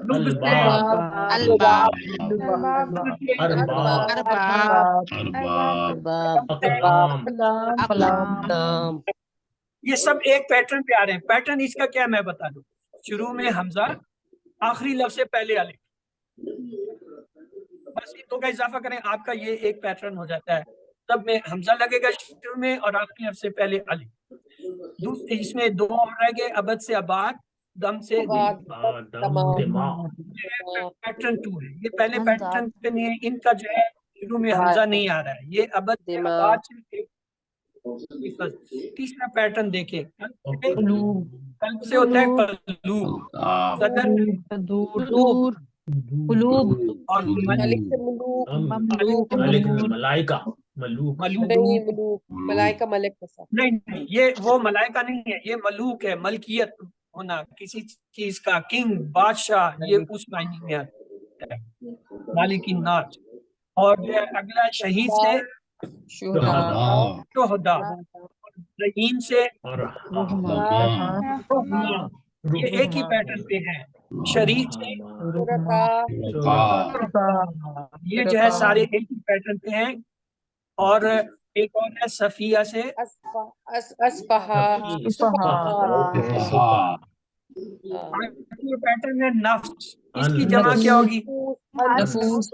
Speaker 1: لب سے
Speaker 5: الباب.
Speaker 3: ارباب.
Speaker 5: ارباب.
Speaker 3: اقلام.
Speaker 5: اقلام.
Speaker 1: یہ سب ایک پیٹرن پہ آ رہے ہیں. پیٹرن اس کا کیا میں بتا دوں، شروع میں حمزہ، آخری لفظ سے پہلے الف، بس ان دو کا اضافہ کریں آپ کا یہ ایک پیٹرن ہو جاتا ہے. تب میں حمزہ لگے گا شروع میں اور آخری لفظ سے پہلے الف. دوسرے اس میں دو اور رہ گئے، ابد سے اباد، دم سے پیٹرن 2 ہے. یہ پہلے پیٹرن پہ نہیں ہے، ان کا جو ہے شروع میں حمزہ نہیں آ رہا ہے. یہ ابد سے اباد سے. تیسرا پیٹرن دیکھیں، قلب سے ہوتا ہے قلوب، صدر
Speaker 7: قلوب
Speaker 1: اور
Speaker 3: ملائکہ ملوک.
Speaker 8: ملائکہ ملک کا ساتھ.
Speaker 1: نہیں یہ وہ ملائکہ نہیں ہے، یہ ملوک ہے، ملکیت ہونا کسی چیز کا، کنگ بادشاہ، یہ اس معنی میں آتا ہے مالک الناس. اور اگلا شہید سے شہداء، رحیم سے یہ ایک ہی پیٹرن پہ ہے. شریک سے یہ جو ہے سارے ایک ہی پیٹرن پہ ہیں. اور ایک اور ہے صفیہ سے پیٹرن ہے نفس، اس کی جمع کیا ہوگی
Speaker 7: نفوس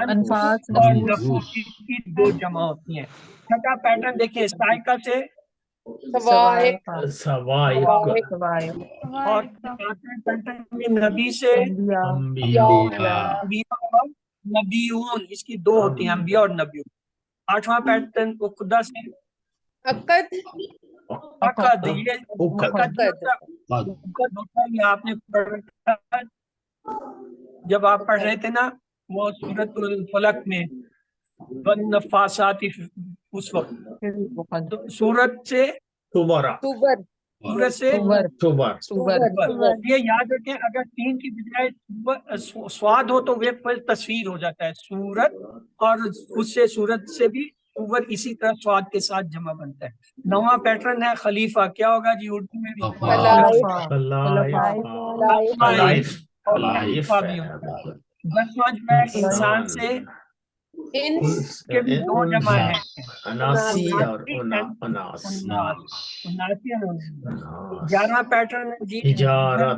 Speaker 1: انفاس اور نفوس کی دو جمع ہوتی ہیں. چھٹا پیٹرن دیکھیں سائقہ سے
Speaker 3: سوائق.
Speaker 1: اور نبی سے نبیون، اس کی دو ہوتی ہیں انبیاء اور نبیون. آٹھواں پیٹرن خدا سے عقد، یہ آپ نے جب آپ پڑھ رہے تھے نا وہ سورۃ الفلق میں والنفاثات اس وقت سورت سے یہ یاد رکھیں اگر تین کی بجائے سواد ہو تو وہ تصویر ہو جاتا ہے سورت، اور اس سے سورت سے بھی سور اسی طرح سواد کے ساتھ جمع بنتا ہے. نواں پیٹرن ہے خلیفہ، کیا ہوگا جی اردو میں بھی خلیفہ بھی ہوتا ہے. 10واں جو ہے انسان سے کے بھی دو جمع ہے
Speaker 3: اناسی اور اناس.
Speaker 1: 11واں پیٹرن جی
Speaker 3: حجارت.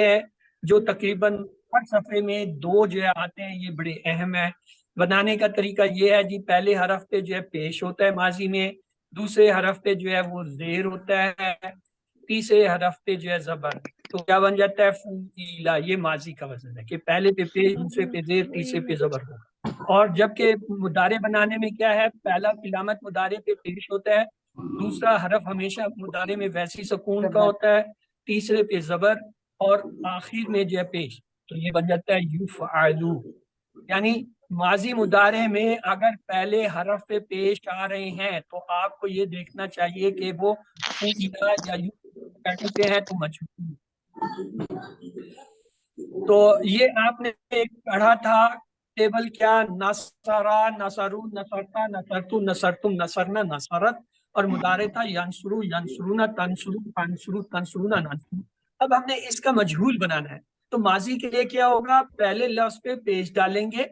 Speaker 1: ہیں جو تقریباً ہر صفحے میں دو جو ہے آتے ہیں، یہ بڑے اہم ہے۔ بنانے کا طریقہ یہ ہے جی، پہلے حرف پہ جو ہے پیش ہوتا ہے ماضی میں، دوسرے حرف پہ جو ہے وہ زیر ہوتا ہے، تیسرے حرف پہ جو ہے زبر، تو کیا بن جاتا ہے فعیلا۔ یہ ماضی کا وزن ہے کہ پہلے پہ پیش، دوسرے پہ زیر، تیسرے پہ زبر ہوگا۔ اور جبکہ مضارع بنانے میں کیا ہے، پہلا علامت مضارع پہ پیش ہوتا ہے، دوسرا حرف ہمیشہ مضارع میں ویسی سکون کا ہوتا ہے، تیسرے پہ زبر، اور آخر میں جو ہے پیش، تو یہ بن جاتا ہے یفعلو۔ یعنی ماضی مضارع میں اگر پہلے حرف پہ پیش آ رہے ہیں تو آپ کو یہ دیکھنا چاہیے کہ وہ فعلا یا پیٹرن پہ ہے تو مجھول۔ تو یہ آپ نے ایک پڑھا تھا ٹیبل، کیا نصرا، نصرو، نصرتا، نصرتو، نصرتم، نصرنا، نصرت، اور مضارع تھا ینصرو، ینصرونا، تنصرو، تنصرو، تنصرونا، ننصرو۔ اب ہم نے اس کا مجہول بنانا ہے، تو ماضی کے لیے کیا ہوگا، پہلے لفظ پہ پیش ڈالیں گے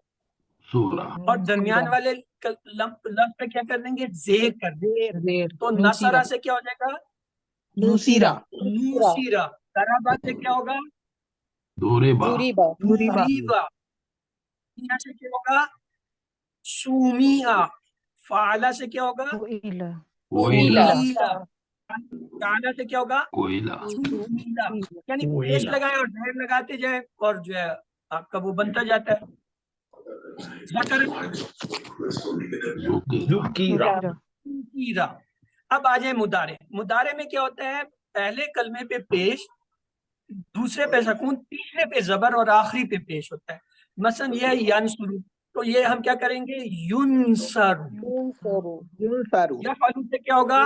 Speaker 1: اور درمیان والے لفظ پہ کیا کر دیں گے، زیر کر دیں گے۔ تو نصرہ سے کیا ہو جائے گا،
Speaker 2: نوسیرا،
Speaker 1: نوسیرا۔ ضربہ سے کیا ہوگا،
Speaker 6: دوریبا،
Speaker 1: دوریبا۔ سومیا سے کیا ہوگا، سومیا۔ فعلا سے کیا ہوگا،
Speaker 6: کوئلہ،
Speaker 1: فعلا سے کیا ہوگا،
Speaker 6: کوئلہ،
Speaker 1: سومیا۔ یعنی پیش لگائیں اور ڈھیر لگاتے جائیں اور جو ہے آپ کا وہ بنتا جاتا ہے۔ ذکیرہ۔ اب آ جائیں مضارع۔ مضارع میں کیا ہوتا ہے، پہلے کلمے پہ پیش، دوسرے پہ سکون، تیسرے پہ زبر اور آخری پہ پیش ہوتا ہے۔ مثلا یہ ہے ینصرو، تو یہ ہم کیا کریں گے، ینصر۔ یفعلو سے کیا ہوگا،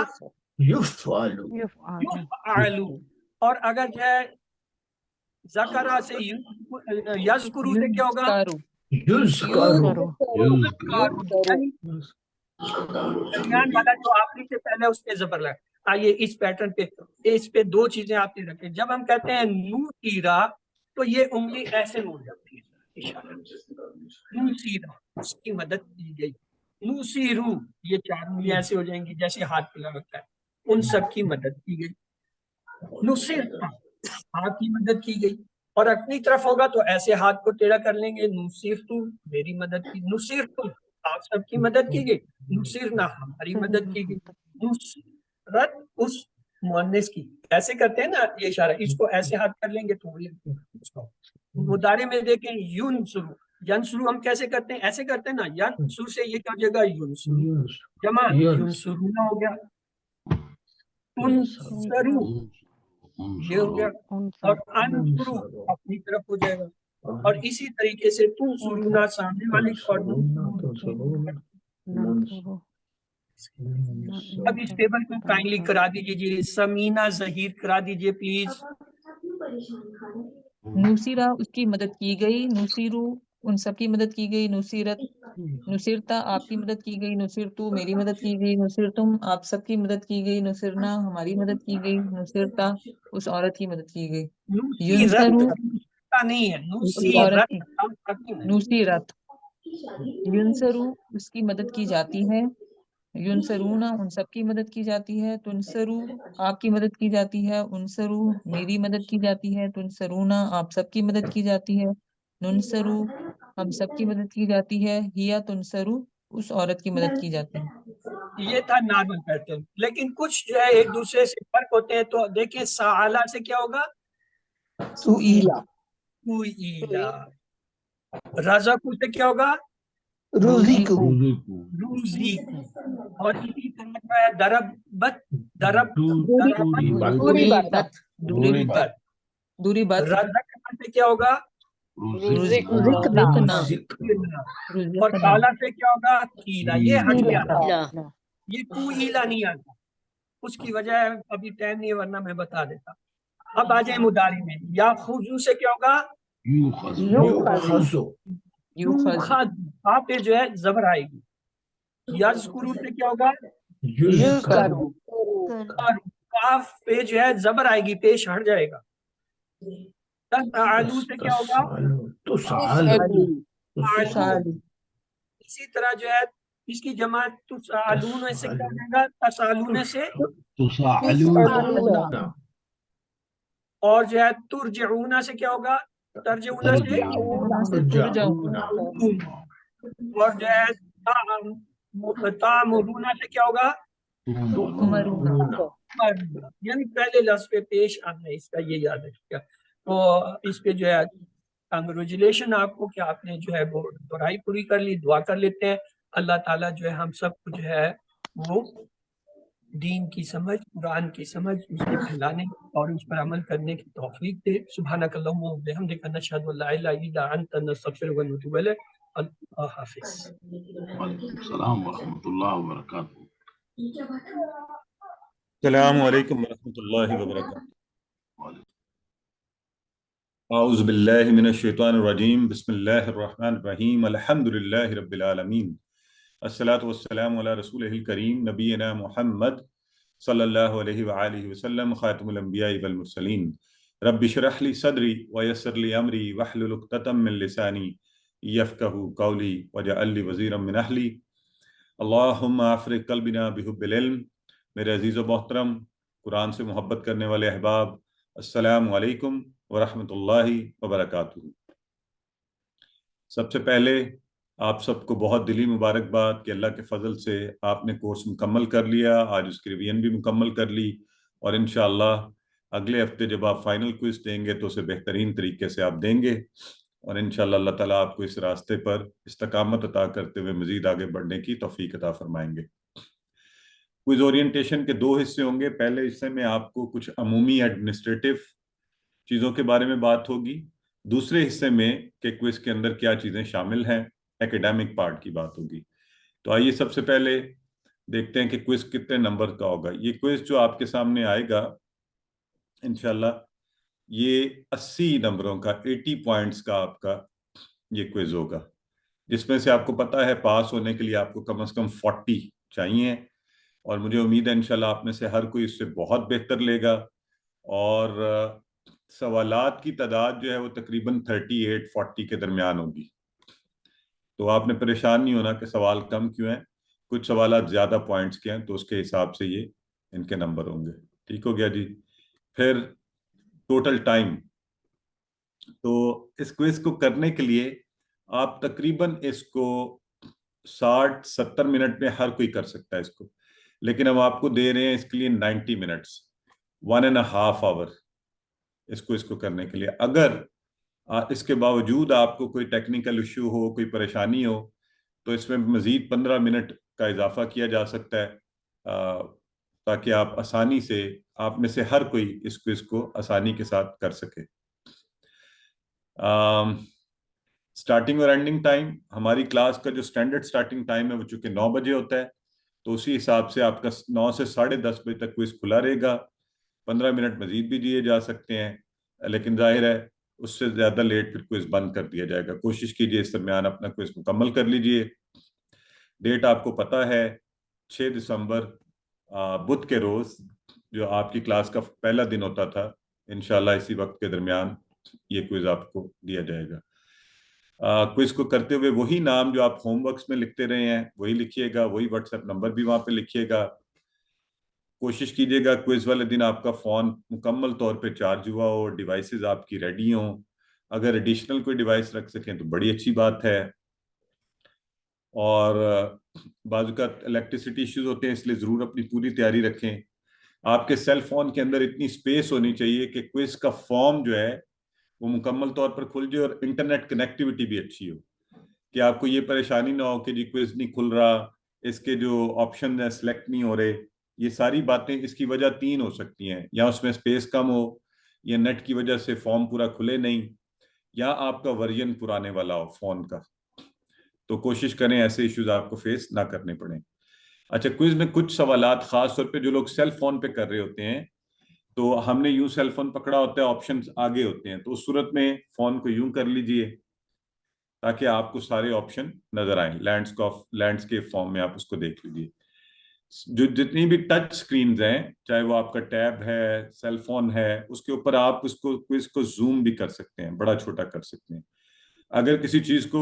Speaker 3: یفعلو۔
Speaker 1: یفعلو۔ اور اگر جو ہے ذکرہ سے یذکرو سے کیا ہوگا،
Speaker 3: یذکرو۔
Speaker 1: درمیان والا جو آخری سے پہلے اس پہ زبر لگا۔ آئیے اس پیٹرن پہ، اس پہ دو چیزیں آپ نے رکھیں۔ جب ہم کہتے ہیں نوسیرا تو یہ انگلی ایسے مڑ جاتی ہے، اشارہ نوسیرا، اس کی مدد کی گئی۔ نوسیرو، یہ چار انگلی ایسے ہو جائیں گی جیسے ہاتھ پہ لگتا ہے، ان سب کی مدد کی گئی۔ نصرتا، ہاتھ کی مدد کی گئی، اور اپنی طرف ہوگا تو ایسے ہاتھ کو ٹیڑھا کر لیں گے، نصرتو، میری مدد کی، نصرتم، آپ سب کی مدد کی گئی، نصرنا، ہماری مدد کی گئی۔ نصرت اس مؤنث کی، ایسے کرتے ہیں نا یہ اشارہ، اس کو ایسے ہاتھ کر لیں گے تو مضارع میں دیکھیں ینصرو، ینصرو ہم کیسے کرتے ہیں، ایسے کرتے ہیں نا، ینصر سے یہ کیا ہو جائے گا، ینصرو، جمع ینصرونا ہو گیا، تنصرو یہ ہو گیا، اور انصرو اپنی طرف ہو جائے گا، اور اسی طریقے سے تنصرونا سامنے والے کو، اب اس ٹیبل کو کائنڈلی کرا دیجیے، سمینہ ظہیر کرا دیجیے پلیز۔
Speaker 2: نوسیرا اس کی مدد کی گئی، نوسیرو ان سب کی مدد کی گئی، نصیرت، نصرتا آپ کی مدد کی گئی، نصرتو میری مدد کی گئی، نصرتم آپ سب کی مدد کی گئی، نصرنا ہماری مدد کی گئی، نصرتا اس عورت کی مدد کی گئی۔ ینصرو
Speaker 1: نہیں ہے،
Speaker 2: اس عورت کی، نصیرت، ینصرو اس کی مدد کی جاتی ہے، ینصرونا ان سب کی مدد کی جاتی ہے، تنصرو آپ کی مدد کی جاتی ہے، انصرو میری مدد کی جاتی ہے، تنصرونا آپ سب کی مدد کی جاتی ہے، ننصرو ہم سب کی مدد کی جاتی ہے، ہیا تنصرو اس عورت کی مدد کی جاتی ہے۔
Speaker 1: یہ تھا نارمل پیٹرن، لیکن کچھ جو ہے ایک دوسرے سے فرق ہوتے ہیں، تو دیکھیں سعالا سے کیا ہوگا،
Speaker 11: سئیلا،
Speaker 1: سئیلا۔ رزقو سے کیا ہوگا،
Speaker 11: رزقو،
Speaker 1: روزیکو۔ اور اسی طرح جو ہے دربت،
Speaker 2: دوری بات
Speaker 1: رزقنا سے کیا ہوگا،
Speaker 2: رزقنا،
Speaker 1: اور کالا سے کیا ہوگا، کیلا۔ یہ ہٹ گیا تھا، یہ کوئیلا نہیں آتا، اس کی وجہ ہے ابھی ٹائم نہیں ہے ورنہ میں بتا دیتا۔ اب آ جائیں مضارع میں، یا خضو سے کیا ہوگا،
Speaker 3: یوخذو،
Speaker 1: یوخذ، آپ پہ جو ہے زبر آئے گی۔ یذکرو سے کیا ہوگا،
Speaker 3: یذکرو،
Speaker 1: کاف پہ جو ہے زبر آئے گی، پیش ہٹ جائے گا۔ تفعلو سے کیا ہوگا،
Speaker 3: تسعلو،
Speaker 1: اسی طرح جو ہے اس کی جمع تسالون سے کیا بنے گا؟ تسالون سے
Speaker 6: تسألون
Speaker 1: اور جو ہے ترجعون سے کیا ہوگا؟ ترجعون سے
Speaker 3: ترجعون
Speaker 1: اور جو ہے تعمرون سے کیا ہوگا؟ یعنی پہلے لفظ پہ پیش آنا ہے، اس کا یہ یاد رکھیے گا۔ تو اس پہ جو ہے کنگریچولیشن آپ کو کہ آپ نے جو ہے وہ پڑھائی پوری کر لی۔ دعا کر لیتے ہیں اللہ تعالیٰ جو ہے ہم سب کو جو ہے وہ دین کی سمجھ، قرآن کی سمجھ، اس کے پھیلانے اور اس پر عمل کرنے کی توفیق دے۔ سبحانک اللہم و بحمدک نشہد ان لا الہ الا انت نستغفرک و نتوب الیک۔ اللہ حافظ۔
Speaker 6: وعلیکم السلام ورحمۃ اللہ وبرکاتہ۔
Speaker 14: السلام علیکم ورحمۃ اللہ وبرکاتہ۔ اعوذ باللہ من الشیطان الرجیم، بسم اللہ الرحمن الرحیم، الحمد للہ رب العالمین، الصلاۃ والسلام علی رسولہ الکریم نبینا محمد صلی اللہ علیہ وآلہ وسلم، خاتم الانبیاء والمرسلین۔ رب اشرح لی صدری ویسر لی امری واحلل عقدۃ من لسانی یفقہوا قولی واجعل لی وزیرا من اہلی۔ اللہم افرغ قلبنا بحب العلم۔ میرے عزیز و محترم قرآن سے محبت کرنے والے احباب، السلام علیکم ورحمۃ اللہ وبرکاتہ۔ سب سے پہلے آپ سب کو بہت دلی مبارکباد کہ اللہ کے فضل سے آپ نے کورس مکمل کر لیا، آج اس کی ریویژن بھی مکمل کر لی، اور انشاءاللہ اگلے ہفتے جب آپ فائنل کوئز دیں گے تو اسے بہترین طریقے سے آپ دیں گے، اور انشاءاللہ اللہ تعالیٰ آپ کو اس راستے پر استقامت عطا کرتے ہوئے مزید آگے بڑھنے کی توفیق عطا فرمائیں گے۔ کوئز اورینٹیشن کے 2 حصے ہوں گے۔ پہلے حصے میں آپ کو کچھ عمومی ایڈمنسٹریٹو چیزوں کے بارے میں بات ہوگی، دوسرے حصے میں کہ کوئز کے اندر کیا چیزیں شامل ہیں، ایکیڈیمک پارٹ کی بات ہوگی۔ تو آئیے سب سے پہلے دیکھتے ہیں کہ کوئز کتنے نمبر کا ہوگا۔ یہ کوئز جو آپ کے سامنے آئے گا انشاءاللہ یہ 80 نمبروں کا، 80 پوائنٹس کا آپ کا یہ کوئز ہوگا، جس میں سے آپ کو پتا ہے پاس ہونے کے لیے آپ کو کم از کم 40 چاہیے، اور مجھے امید ہے انشاءاللہ آپ میں سے ہر کوئی اس سے بہت بہتر لے گا، اور سوالات کی تعداد جو ہے وہ تقریباً 38-40 کے درمیان ہوگی۔ تو آپ نے پریشان نہیں ہونا کہ سوال کم کیوں ہیں، کچھ سوالات زیادہ پوائنٹس کے ہیں تو اس کے حساب سے یہ ان کے نمبر ہوں گے۔ ٹھیک ہو گیا جی۔ پھر ٹوٹل ٹائم، تو اس کوئز کو کرنے کے لیے آپ تقریباً اس کو 60-70 منٹ میں ہر کوئی کر سکتا ہے اس کو، لیکن ہم آپ کو دے رہے ہیں اس کے لیے 90 منٹس، 1.5 آور اس کو کرنے کے لیے۔ اگر اس کے باوجود آپ کو کوئی ٹیکنیکل ایشو ہو، کوئی پریشانی ہو، تو اس میں مزید 15 منٹ کا اضافہ کیا جا سکتا ہے، تاکہ آپ آسانی سے، آپ میں سے ہر کوئی اس کوئز کو آسانی کے ساتھ کر سکے۔ سٹارٹنگ اور اینڈنگ ٹائم، ہماری کلاس کا جو سٹینڈرڈ سٹارٹنگ ٹائم ہے وہ چونکہ 9 بجے ہوتا ہے، تو اسی حساب سے آپ کا 9 سے 10:30 بجے تک کوئز کھلا رہے گا۔ 15 منٹ مزید بھی دیے جا سکتے ہیں، لیکن ظاہر ہے اس سے زیادہ لیٹ پھر کوئز بند کر دیا جائے گا۔ کوشش کیجئے اس درمیان اپنا کوئز مکمل کر لیجئے۔ ڈیٹ آپ کو پتا ہے 6 دسمبر بدھ کے روز، جو آپ کی کلاس کا پہلا دن ہوتا تھا، انشاءاللہ اسی وقت کے درمیان یہ کوئز آپ کو دیا جائے گا۔ کوئز کو کرتے ہوئے وہی نام جو آپ ہوم ورکس میں لکھتے رہے ہیں وہی لکھیے گا، وہی واٹس ایپ نمبر بھی وہاں پہ لکھیے گا۔ کوشش کیجیے گا کوئز والے دن آپ کا فون مکمل طور پہ چارج ہوا ہو، ڈیوائسز آپ کی ریڈی ہوں۔ اگر ایڈیشنل کوئی ڈیوائس رکھ سکیں تو بڑی اچھی بات ہے، اور بعض اوقات الیکٹریسٹی ایشوز ہوتے ہیں، اس لیے ضرور اپنی پوری تیاری رکھیں۔ آپ کے سیل فون کے اندر اتنی سپیس ہونی چاہیے کہ کوئز کا فارم جو ہے وہ مکمل طور پر کھل جائے، اور انٹرنیٹ کنیکٹیوٹی بھی اچھی ہو، کہ آپ کو یہ پریشانی نہ ہو کہ جی کوئز نہیں کھل رہا، اس کے جو آپشن ہیں سلیکٹ نہیں ہو رہے۔ یہ ساری باتیں، اس کی وجہ 3 ہو سکتی ہیں، یا اس میں سپیس کم ہو، یا نیٹ کی وجہ سے فارم پورا کھلے نہیں، یا آپ کا ورژن پرانے والا ہو فون کا۔ تو کوشش کریں ایسے ایشوز آپ کو فیس نہ کرنے پڑیں۔ اچھا، کوئز میں کچھ سوالات خاص طور پہ جو لوگ سیل فون پہ کر رہے ہوتے ہیں، تو ہم نے یوں سیل فون پکڑا ہوتا ہے، آپشنز آگے ہوتے ہیں، تو اس صورت میں فون کو یوں کر لیجئے تاکہ آپ کو سارے آپشن نظر آئیں، لینڈسکیپ فارم میں آپ اس کو دیکھ لیجئے۔ جو جتنی بھی ٹچ سکرینز ہیں، چاہے وہ آپ کا ٹیب ہے، سیل فون ہے، اس کے اوپر آپ اس کو کوئز کو زوم بھی کر سکتے ہیں، بڑا چھوٹا کر سکتے ہیں۔ اگر کسی چیز کو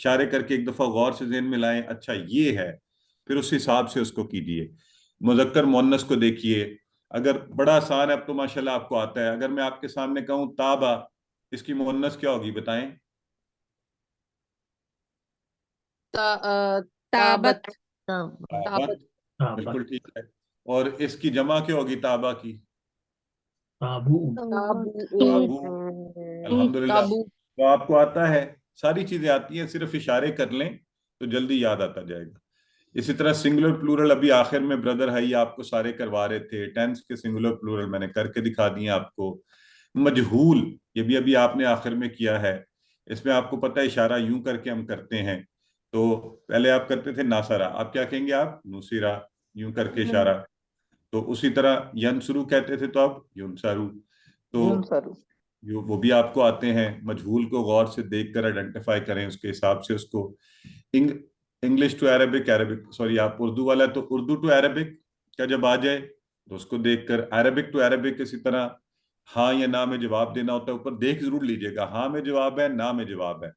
Speaker 14: اشارے کر کے ایک دفعہ غور سے ذہن میں لائیں، اچھا یہ ہے، پھر اس حساب سے اس کو کیجیے۔ مذکر مؤنث کو دیکھیے، اگر بڑا آسان ہے، اب تو ماشاءاللہ آپ کو آتا ہے، اگر میں آپ کے سامنے کہوں تابا، اس کی مؤنث کیا ہوگی بتائیں؟
Speaker 5: تابت
Speaker 14: تابت، بالکل ٹھیک ہے۔ اور اس کی جمع کیا ہوگی تابا کی؟
Speaker 3: تابو۔
Speaker 14: تابو، الحمدللہ۔ تو آپ کو آتا ہے، ساری چیزیں آتی ہیں، صرف اشارے کر لیں تو جلدی یاد آتا جائے گا۔ اسی طرح سنگولر پلورل ابھی آخر میں بردر ہے، آپ کو سارے کروا رہے تھے، ٹینس کے سنگولر پلورل میں نے کر کے دکھا دیے آپ کو۔ مجہول، یہ بھی ابھی آپ نے آخر میں کیا ہے، اس میں آپ کو پتہ ہے اشارہ یوں کر کے ہم کرتے ہیں، تو پہلے آپ کرتے تھے ناصرہ، آپ کیا کہیں گے؟ آپ نصیرہ، یوں کر کے اشارہ۔ تو اسی طرح ینصرو کہتے تھے تو اب ینصرو، تو وہ بھی آپ کو آتے ہیں۔ مجہول کو غور سے دیکھ کر آئیڈینٹیفائی کریں، اس کے حساب سے اس کو۔ انگلش ٹو عربک، سوری آپ اردو والا ہے تو اردو ٹو عربک کا جب آ جائے تو اس کو دیکھ کر، عربک ٹو عربک اسی طرح ہاں یا نہ میں جواب دینا ہوتا ہے، اوپر دیکھ ضرور لیجئے گا، ہاں میں جواب ہے، نہ میں جواب ہے،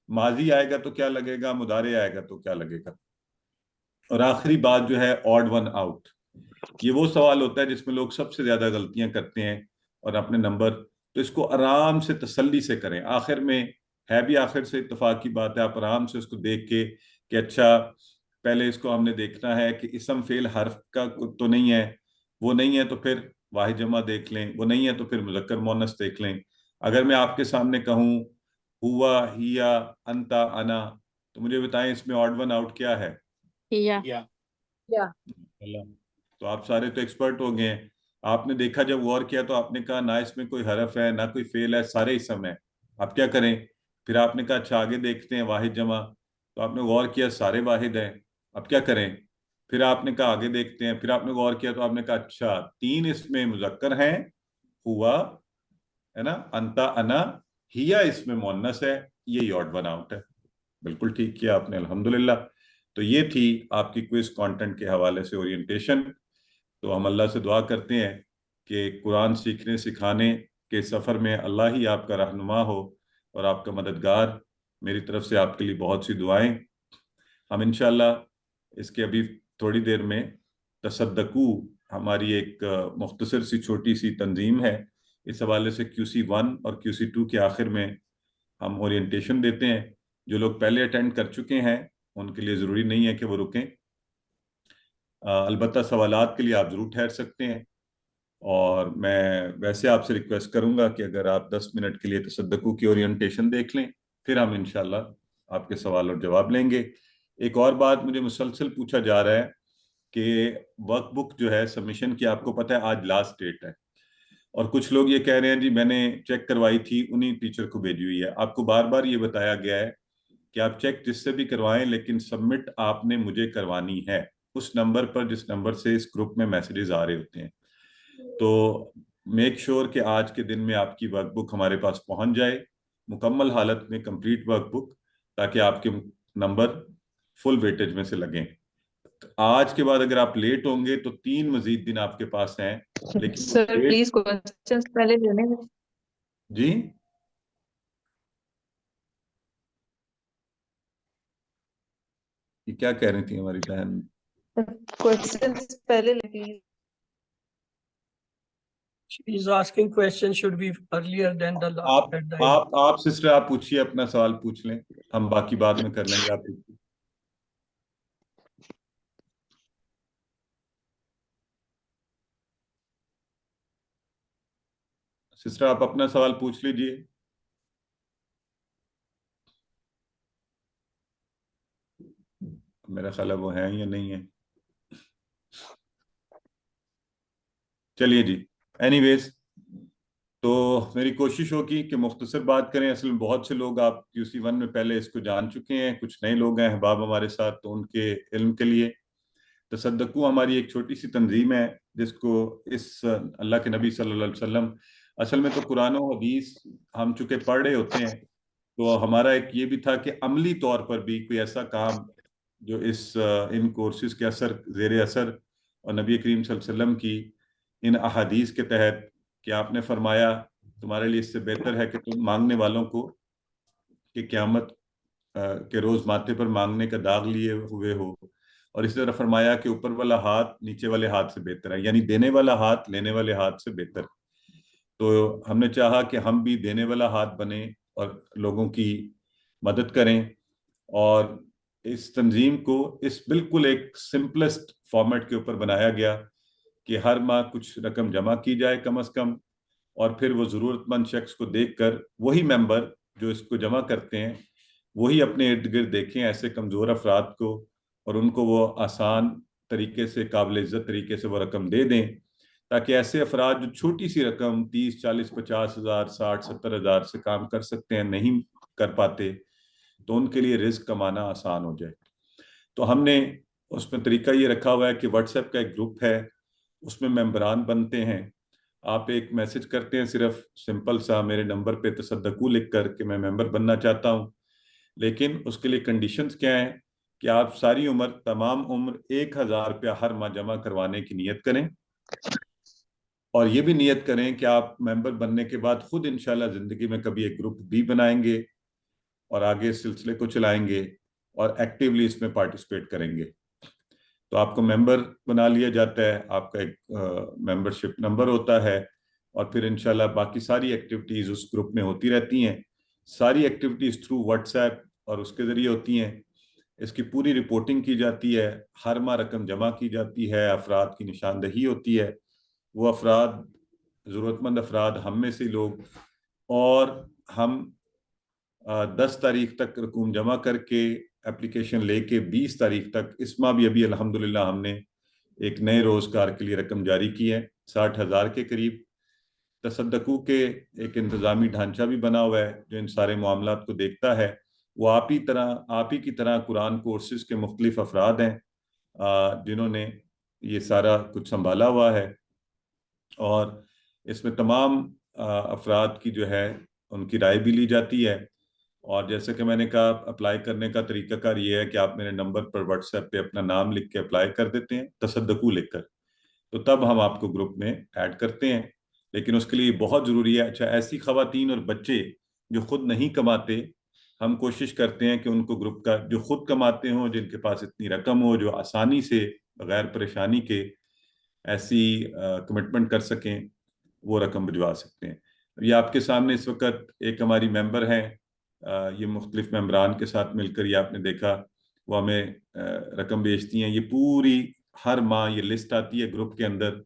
Speaker 14: ماضی آئے گا تو کیا لگے گا، مضارع آئے گا تو کیا لگے گا۔ اور آخری بات جو ہے آڈ ون آؤٹ، یہ وہ سوال ہوتا ہے جس میں لوگ سب سے زیادہ غلطیاں کرتے ہیں اور اپنے نمبر، تو اس کو آرام سے تسلی سے کریں، آخر میں ہے بھی آخر سے اتفاق کی بات ہے، آپ آرام سے اس کو دیکھ کے کہ اچھا پہلے اس کو ہم نے دیکھنا ہے کہ اسم فعل حرف کا تو نہیں ہے، وہ نہیں ہے تو پھر واحد جمع دیکھ لیں، وہ نہیں ہے تو پھر مذکر مؤنث دیکھ لیں۔ اگر میں آپ کے سامنے کہوں ہوا، ہیا، انتا، انا، تو مجھے بتائیں اس میں آڈ ون آؤٹ کیا ہے؟ تو آپ سارے تو ایکسپرٹ ہو گئے ہیں، آپ نے دیکھا جب غور کیا تو آپ نے کہا نہ اس میں کوئی حرف ہے نہ کوئی فعل ہے، سارے اسم ہے، آپ کیا کریں؟ پھر آپ نے کہا اچھا آگے دیکھتے ہیں واحد جمع، تو آپ نے غور کیا سارے واحد ہیں، اب کیا کریں؟ پھر آپ نے کہا آگے دیکھتے ہیں، پھر آپ نے غور کیا تو آپ نے کہا اچھا 3 اس میں مذکر ہیں، ہوا ہے نا، انتا، انا، ہیا اس میں مؤنث ہے، یہ آڈ ون آؤٹ ہے۔ بالکل ٹھیک کیا آپ نے، الحمدللہ۔ تو یہ تھی آپ کی کوئز کانٹینٹ کے حوالے سے اورینٹیشن۔ تو ہم اللہ سے دعا کرتے ہیں کہ قرآن سیکھنے سکھانے کے سفر میں اللہ ہی آپ کا رہنما ہو اور آپ کا مددگار۔ میری طرف سے آپ کے لیے بہت سی دعائیں۔ ہم انشاءاللہ اس کے ابھی تھوڑی دیر میں تصدقو، ہماری ایک مختصر سی چھوٹی سی تنظیم ہے، اس حوالے سے QC1 اور QC2 کے آخر میں ہم اورینٹیشن دیتے ہیں۔ جو لوگ پہلے اٹینڈ کر چکے ہیں ان کے لیے ضروری نہیں ہے کہ وہ رکیں، البتہ سوالات کے لیے آپ ضرور ٹھہر سکتے ہیں، اور میں ویسے آپ سے ریکویسٹ کروں گا کہ اگر آپ 10 منٹ کے لیے تصدقو کی اورینٹیشن دیکھ لیں، پھر ہم انشاءاللہ آپ کے سوال اور جواب لیں گے۔ ایک اور بات مجھے مسلسل پوچھا جا رہا ہے کہ ورک بک جو ہے سبمیشن کی، آپ کو پتہ ہے آج لاسٹ ڈیٹ ہے، اور کچھ لوگ یہ کہہ رہے ہیں جی میں نے چیک کروائی تھی انہی ٹیچر کو بھیجی ہوئی ہے۔ آپ کو بار بار یہ بتایا گیا ہے کہ آپ چیک جس سے بھی کروائیں، لیکن سبمٹ آپ نے مجھے کروانی ہے اس نمبر پر جس نمبر سے اس گروپ میں میسیجز آ رہے ہوتے ہیں۔ تو میک شور کہ آج کے دن میں آپ کی ورک بک ہمارے پاس پہنچ جائے مکمل حالت میں، کمپلیٹ ورک بک، تاکہ آپ کے نمبر فل ویٹیج میں سے لگیں۔ آج کے بعد اگر آپ لیٹ ہوں گے تو 3 مزید دن آپ کے پاس ہیں، لیکن
Speaker 2: سر پلیز کوسچنز پہلے لینے ہیں۔
Speaker 14: جی یہ کیا کہہ رہی تھی ہماری بہن؟
Speaker 2: کوسچنز پہلے لیجیے۔
Speaker 1: She is asking question should be earlier than the last at the end.
Speaker 14: آپ سسٹر آپ پوچھیے، اپنا سوال پوچھ لیں، ہم باقی بعد میں کر لیں گے۔ آپ سسٹر آپ اپنا سوال پوچھ لیجئے۔ میرا خیال ہے وہ ہیں یا نہیں ہیں۔ چلیے جی، اینی ویز تو میری کوشش ہوگی کہ مختصر بات کریں۔ اصل میں بہت سے لوگ آپ QC1 میں پہلے اس کو جان چکے ہیں، کچھ نئے لوگ ہیں احباب ہمارے ساتھ، تو ان کے علم کے لیے تصدقو ہماری ایک چھوٹی سی تنظیم ہے جس کو اس اللہ کے نبی صلی اللہ علیہ وسلم، اصل میں تو قرآن و حدیث ہم چونکہ پڑھ رہے ہوتے ہیں تو ہمارا ایک یہ بھی تھا کہ عملی طور پر بھی کوئی ایسا کام جو ان کورسز کے اثر زیر اثر اور نبی کریم صلی اللہ علیہ وسلم کی ان احادیث کے تحت کہ آپ نے فرمایا تمہارے لیے اس سے بہتر ہے کہ تم مانگنے والوں کو کہ قیامت کے روز ماتھے پر مانگنے کا داغ لیے ہوئے ہو، اور اسی طرح فرمایا کہ اوپر والا ہاتھ نیچے والے ہاتھ سے بہتر ہے، یعنی دینے والا ہاتھ لینے والے ہاتھ سے بہتر۔ تو ہم نے چاہا کہ ہم بھی دینے والا ہاتھ بنیں اور لوگوں کی مدد کریں، اور اس تنظیم کو اس بالکل ایک سمپلسٹ فارمیٹ کے اوپر بنایا گیا کہ ہر ماہ کچھ رقم جمع کی جائے کم از کم، اور پھر وہ ضرورت مند شخص کو دیکھ کر وہی ممبر جو اس کو جمع کرتے ہیں وہی اپنے ارد گرد دیکھیں ایسے کمزور افراد کو، اور ان کو وہ آسان طریقے سے، قابل عزت طریقے سے وہ رقم دے دیں، تاکہ ایسے افراد جو چھوٹی سی رقم 30 40 50 ہزار 60 70 ہزار سے کام کر سکتے ہیں نہیں کر پاتے، تو ان کے لیے رزق کمانا آسان ہو جائے۔ تو ہم نے اس میں طریقہ یہ رکھا ہوا ہے کہ واٹس ایپ کا ایک گروپ ہے، اس میں ممبران بنتے ہیں، آپ ایک میسج کرتے ہیں صرف سمپل سا میرے نمبر پہ تصدقو لکھ کر کہ میں ممبر بننا چاہتا ہوں، لیکن اس کے لیے کنڈیشنز کیا ہیں کہ آپ ساری عمر، تمام عمر 1000 روپیہ ہر ماہ جمع کروانے کی نیت کریں، اور یہ بھی نیت کریں کہ آپ ممبر بننے کے بعد خود انشاءاللہ زندگی میں کبھی ایک گروپ بھی بنائیں گے اور آگے اس سلسلے کو چلائیں گے اور ایکٹیولی اس میں پارٹیسپیٹ کریں گے۔ تو آپ کو ممبر بنا لیا جاتا ہے، آپ کا ایک ممبرشپ نمبر ہوتا ہے، اور پھر انشاءاللہ باقی ساری ایکٹیویٹیز اس گروپ میں ہوتی رہتی ہیں، ساری ایکٹیویٹیز تھرو واٹس ایپ اور اس کے ذریعے ہوتی ہیں۔ اس کی پوری رپورٹنگ کی جاتی ہے، ہر ماہ رقم جمع کی جاتی ہے، افراد کی نشاندہی ہوتی ہے، وہ افراد، ضرورت مند افراد ہم میں سے لوگ، اور ہم 10 تاریخ تک رقوم جمع کر کے اپلیکیشن لے کے 20 تاریخ تک، اس ماہ بھی ابھی الحمدللہ ہم نے ایک نئے روزگار کے لیے رقم جاری کی ہے 60,000 کے قریب۔ تصدقو کے ایک انتظامی ڈھانچہ بھی بنا ہوا ہے جو ان سارے معاملات کو دیکھتا ہے، وہ آپ ہی کی طرح قرآن کورسز کے مختلف افراد ہیں جنہوں نے یہ سارا کچھ سنبھالا ہوا ہے، اور اس میں تمام افراد کی جو ہے ان کی رائے بھی لی جاتی ہے۔ اور جیسے کہ میں نے کہا، اپلائی کرنے کا طریقہ کار یہ ہے کہ آپ میرے نمبر پر واٹس ایپ پہ اپنا نام لکھ کے اپلائی کر دیتے ہیں، تصدقو لکھ کر، تو تب ہم آپ کو گروپ میں ایڈ کرتے ہیں۔ لیکن اس کے لیے بہت ضروری ہے، اچھا ایسی خواتین اور بچے جو خود نہیں کماتے، ہم کوشش کرتے ہیں کہ ان کو گروپ کا، جو خود کماتے ہوں، جن کے پاس اتنی رقم ہو، جو آسانی سے بغیر پریشانی کے ایسی کمٹمنٹ کر سکیں، وہ رقم بھجوا سکتے ہیں۔ یہ آپ کے سامنے اس وقت ایک ہماری ممبر ہیں، یہ مختلف ممبران کے ساتھ مل کر، یہ آپ نے دیکھا، وہ ہمیں رقم بھیجتی ہیں۔ یہ پوری ہر ماہ یہ لسٹ آتی ہے گروپ کے اندر،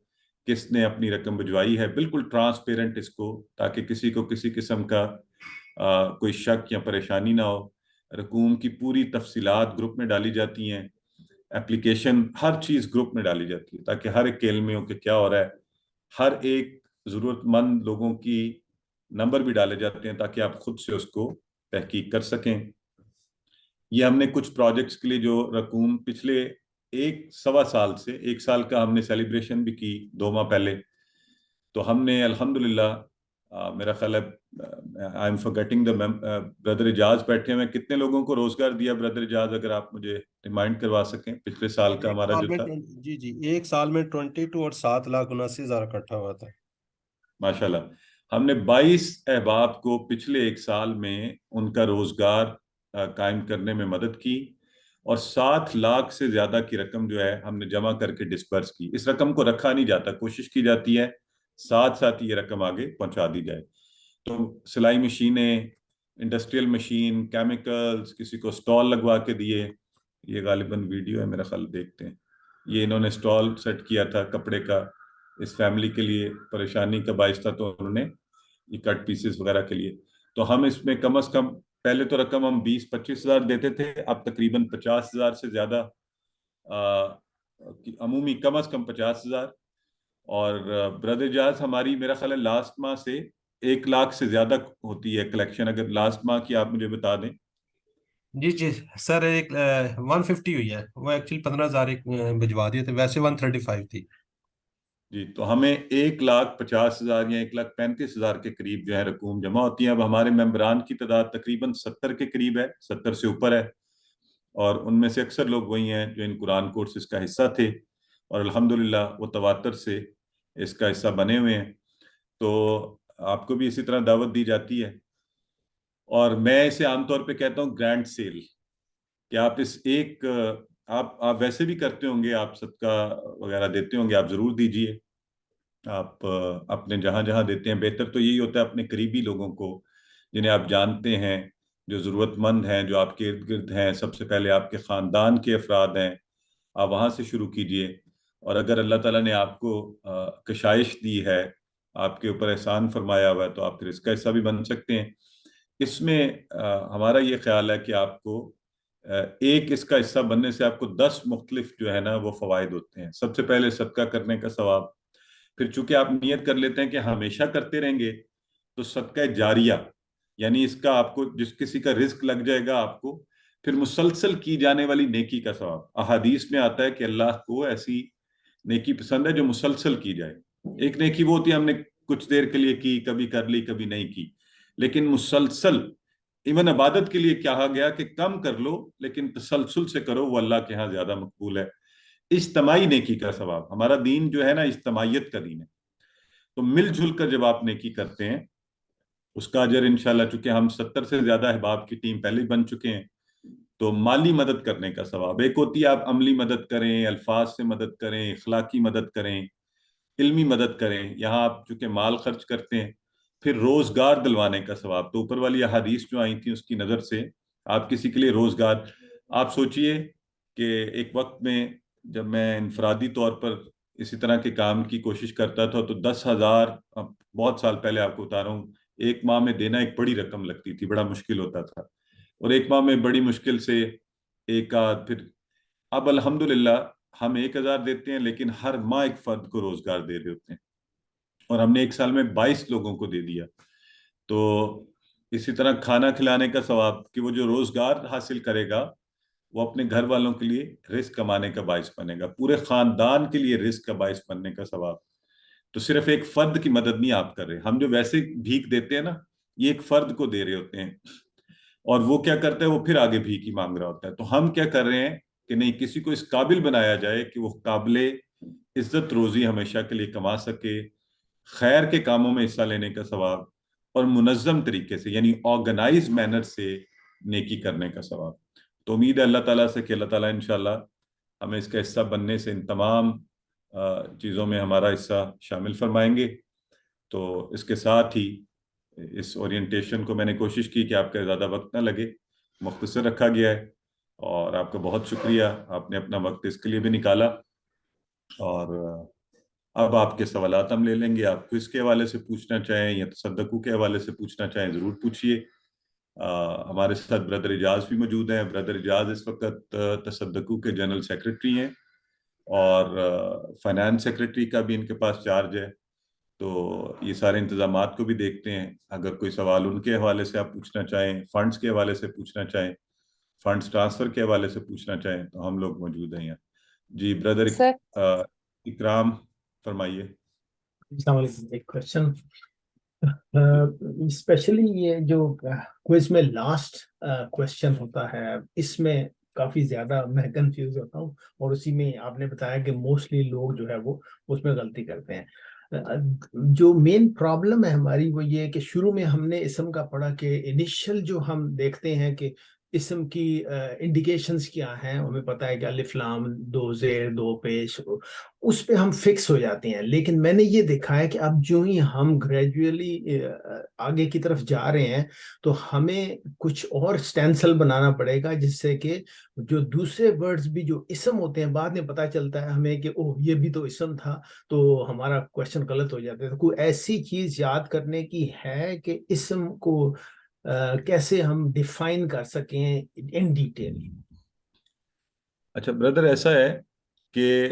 Speaker 14: کس نے اپنی رقم بھجوائی ہے، بالکل ٹرانسپیرنٹ اس کو، تاکہ کسی کو کسی قسم کا کوئی شک یا پریشانی نہ ہو۔ رقوم کی پوری تفصیلات گروپ میں ڈالی جاتی ہیں، اپلیکیشن، ہر چیز گروپ میں ڈالی جاتی ہے، تاکہ ہر ایک کے علم میں ہو کہ کیا ہو رہا ہے۔ ہر ایک ضرورت مند لوگوں کی نمبر بھی ڈالے جاتے ہیں تاکہ آپ خود سے اس کو تحقیق کر سکیں۔ یہ ہم نے کچھ پروجیکٹس کے لیے جو رقوم پچھلے 1.25 سال سے، 1 سال کا ہم نے سیلیبریشن بھی کی 2 ماہ پہلے، تو ہم نے الحمدللہ، میرا خیال ہے I am forgetting the brother Ejaz بیٹھے ہوئے، کتنے لوگوں کو روزگار دیا بردر اجاز، اگر آپ مجھے ریمائنڈ کروا سکیں پچھلے سال کا ہمارا جو تھا؟
Speaker 15: جی 1 سال میں 22 اور 7,79,000 اکٹھا ہوا تھا۔
Speaker 14: ماشاءاللہ، ہم نے 22 احباب کو پچھلے 1 سال میں ان کا روزگار قائم کرنے میں مدد کی، اور 7 لاکھ سے زیادہ کی رقم جو ہے ہم نے جمع کر کے ڈسپرس کی۔ اس رقم کو رکھا نہیں جاتا، کوشش کی جاتی ہے ساتھ ساتھ یہ رقم آگے پہنچا دی جائے۔ تو سلائی مشینیں، انڈسٹریل مشین، کیمیکلز، کسی کو سٹال لگوا کے دیے، یہ غالباً ویڈیو ہے میرا خیال، دیکھتے ہیں، یہ انہوں نے سٹال سیٹ کیا تھا کپڑے کا، اس فیملی کے لیے پریشانی کا باعث تھا، تو انہوں نے یہ کٹ پیسز وغیرہ کے لیے، تو ہم اس میں کم از کم، پہلے تو رقم ہم 20-25 ہزار دیتے تھے، اب تقریباً 50 ہزار سے زیادہ، عمومی کم از کم 50 ہزار، اور بردر جاز ہماری میرا خیال ہے لاسٹ ماہ سے 1 لاکھ سے زیادہ ہوتی ہے کلیکشن، اگر لاسٹ ماہ کی آپ مجھے بتا دیں۔
Speaker 15: جی سر، ایک 150 ہوئی ہے، وہ ایکچولی 15,000 ایک بھجوا دیے تھے، ویسے 135 تھی۔
Speaker 14: جی، تو ہمیں 1,50,000 یا 1,35,000 کے قریب جو ہے رقوم جمع ہوتی ہے۔ اب ہمارے ممبران کی تعداد تقریباً 70 کے قریب ہے، 70 سے اوپر ہے، اور ان میں سے اکثر لوگ وہی ہیں جو ان قرآن کورسز کا حصہ تھے، اور الحمدللہ وہ تواتر سے اس کا حصہ بنے ہوئے ہیں۔ تو آپ کو بھی اسی طرح دعوت دی جاتی ہے۔ اور میں اسے عام طور پہ کہتا ہوں گرینڈ سیل، کہ آپ اس ایک آپ ویسے بھی کرتے ہوں گے، آپ صدقہ وغیرہ دیتے ہوں گے، آپ ضرور دیجئے، آپ اپنے جہاں جہاں دیتے ہیں بہتر تو یہی ہوتا ہے اپنے قریبی لوگوں کو جنہیں آپ جانتے ہیں، جو ضرورت مند ہیں، جو آپ کے ارد گرد ہیں، سب سے پہلے آپ کے خاندان کے افراد ہیں، آپ وہاں سے شروع کیجئے۔ اور اگر اللہ تعالیٰ نے آپ کو کشائش دی ہے، آپ کے اوپر احسان فرمایا ہوا ہے، تو آپ پھر اس کا حصہ بھی بن سکتے ہیں۔ اس میں ہمارا یہ خیال ہے کہ آپ کو ایک اس کا حصہ بننے سے آپ کو 10 مختلف جو ہے نا وہ فوائد ہوتے ہیں۔ سب سے پہلے صدقہ کرنے کا ثواب، پھر چونکہ آپ نیت کر لیتے ہیں کہ ہمیشہ کرتے رہیں گے، تو صدقہ جاریہ، یعنی اس کا آپ کو جس کسی کا رزق لگ جائے گا آپ کو، پھر مسلسل کی جانے والی نیکی کا ثواب۔ احادیث میں آتا ہے کہ اللہ کو ایسی نیکی پسند ہے جو مسلسل کی جائے۔ ایک نیکی وہ ہوتی ہے ہم نے کچھ دیر کے لیے کی، کبھی کر لی کبھی نہیں کی، لیکن مسلسل، ایون عبادت کے لیے کہا گیا کہ کم کر لو لیکن تسلسل سے کرو، وہ اللہ کے ہاں زیادہ مقبول ہے۔ اجتماعی نیکی کا ثواب، ہمارا دین جو ہے نا اجتماعیت کا دین ہے، تو مل جل کر جب آپ نیکی کرتے ہیں اس کا اجر انشاءاللہ، چونکہ ہم 70 سے زیادہ احباب کی ٹیم پہلے بن چکے ہیں، تو مالی مدد کرنے کا ثواب، ایک ہوتی ہے آپ عملی مدد کریں، الفاظ سے مدد کریں، اخلاقی مدد کریں، علمی مدد کریں، یہاں آپ چونکہ مال خرچ کرتے ہیں، پھر روزگار دلوانے کا ثواب۔ تو اوپر والی احادیث جو آئی تھیں اس کی نظر سے آپ کسی کے لیے روزگار، آپ سوچئے کہ ایک وقت میں جب میں انفرادی طور پر اسی طرح کے کام کی کوشش کرتا تھا تو 10,000، بہت سال پہلے آپ کو بتا رہا ہوں، ایک ماہ میں دینا ایک بڑی رقم لگتی تھی، بڑا مشکل ہوتا تھا، اور ایک ماہ میں بڑی مشکل سے ایک آدھ، پھر اب الحمدللہ ہم 1,000 دیتے ہیں لیکن ہر ماہ ایک فرد کو روزگار دے رہے ہوتے ہیں، اور ہم نے ایک سال میں 22 لوگوں کو دے دیا۔ تو اسی طرح کھانا کھلانے کا ثواب، کہ وہ جو روزگار حاصل کرے گا وہ اپنے گھر والوں کے لیے رزق کمانے کا باعث بنے گا، پورے خاندان کے لیے رزق کا باعث بننے کا ثواب۔ تو صرف ایک فرد کی مدد نہیں آپ کر رہے، ہم جو ویسے بھیک دیتے ہیں نا، یہ ایک فرد کو دے رہے ہوتے ہیں، اور وہ کیا کرتا ہے، وہ پھر آگے بھیک ہی مانگ رہا ہوتا ہے۔ تو ہم کیا کر رہے ہیں کہ نہیں، کسی کو اس قابل بنایا جائے کہ وہ قابل عزت روزی ہمیشہ کے لیے کما سکے، خیر کے کاموں میں حصہ لینے کا ثواب، اور منظم طریقے سے یعنی آرگنائز مینر سے نیکی کرنے کا ثواب۔ تو امید ہے اللہ تعالیٰ سے کہ اللہ تعالیٰ انشاءاللہ ہمیں اس کا حصہ بننے سے ان تمام چیزوں میں ہمارا حصہ شامل فرمائیں گے۔ تو اس کے ساتھ ہی اس اورینٹیشن کو میں نے کوشش کی کہ آپ کا زیادہ وقت نہ لگے، مختصر رکھا گیا ہے، اور آپ کا بہت شکریہ، آپ نے اپنا وقت اس کے لیے بھی نکالا۔ اور اب آپ کے سوالات ہم لے لیں گے، آپ کوئز کے حوالے سے پوچھنا چاہیں یا تصدقوں کے حوالے سے پوچھنا چاہیں ضرور پوچھیے۔ ہمارے ساتھ بردر اجاز بھی موجود ہیں۔ بردر اجاز اس وقت تصدقوں کے جنرل سیکرٹری ہیں، اور فائنانس سیکرٹری کا بھی ان کے پاس چارج ہے، تو یہ سارے انتظامات کو بھی دیکھتے ہیں۔ اگر کوئی سوال ان کے حوالے سے آپ پوچھنا چاہیں، فنڈز کے حوالے سے پوچھنا چاہیں، فنڈز ٹرانسفر کے حوالے سے پوچھنا چاہیں، تو ہم لوگ موجود ہیں یہاں۔ جی بردر اکرام فرمائیے۔
Speaker 3: السلام علیکم۔ ایک کوشچن، اسپیشلی یہ جو کوئز میں لاسٹ کوشچن ہوتا ہے، اس میں کافی زیادہ میں کنفیوز ہوتا ہوں، اور اسی میں آپ نے بتایا کہ موسٹلی لوگ جو ہے وہ اس میں غلطی کرتے ہیں۔ جو مین پرابلم ہے ہماری وہ یہ ہے کہ شروع میں ہم نے اسم کا پڑھا کہ انیشل جو ہم دیکھتے ہیں کہ اسم کی انڈیکیشنز کیا ہیں، ہمیں پتہ ہے کہ الف لام، 2 زیر 2 پیش، اس پہ ہم فکس ہو جاتے ہیں۔ لیکن میں نے یہ دیکھا ہے کہ اب جو ہی ہم گریجولی آگے کی طرف جا رہے ہیں تو ہمیں کچھ اور سٹینسل بنانا پڑے گا، جس سے کہ جو دوسرے ورڈز بھی جو اسم ہوتے ہیں بعد میں پتہ چلتا ہے ہمیں کہ اوہ یہ بھی تو اسم تھا، تو ہمارا کویشچن غلط ہو جاتا ہے۔ تو کوئی ایسی چیز یاد کرنے کی ہے کہ اسم کو کیسے ہم ڈیفائن کر سکیں ان ڈیٹیل؟
Speaker 14: اچھا بردر، ایسا ہے کہ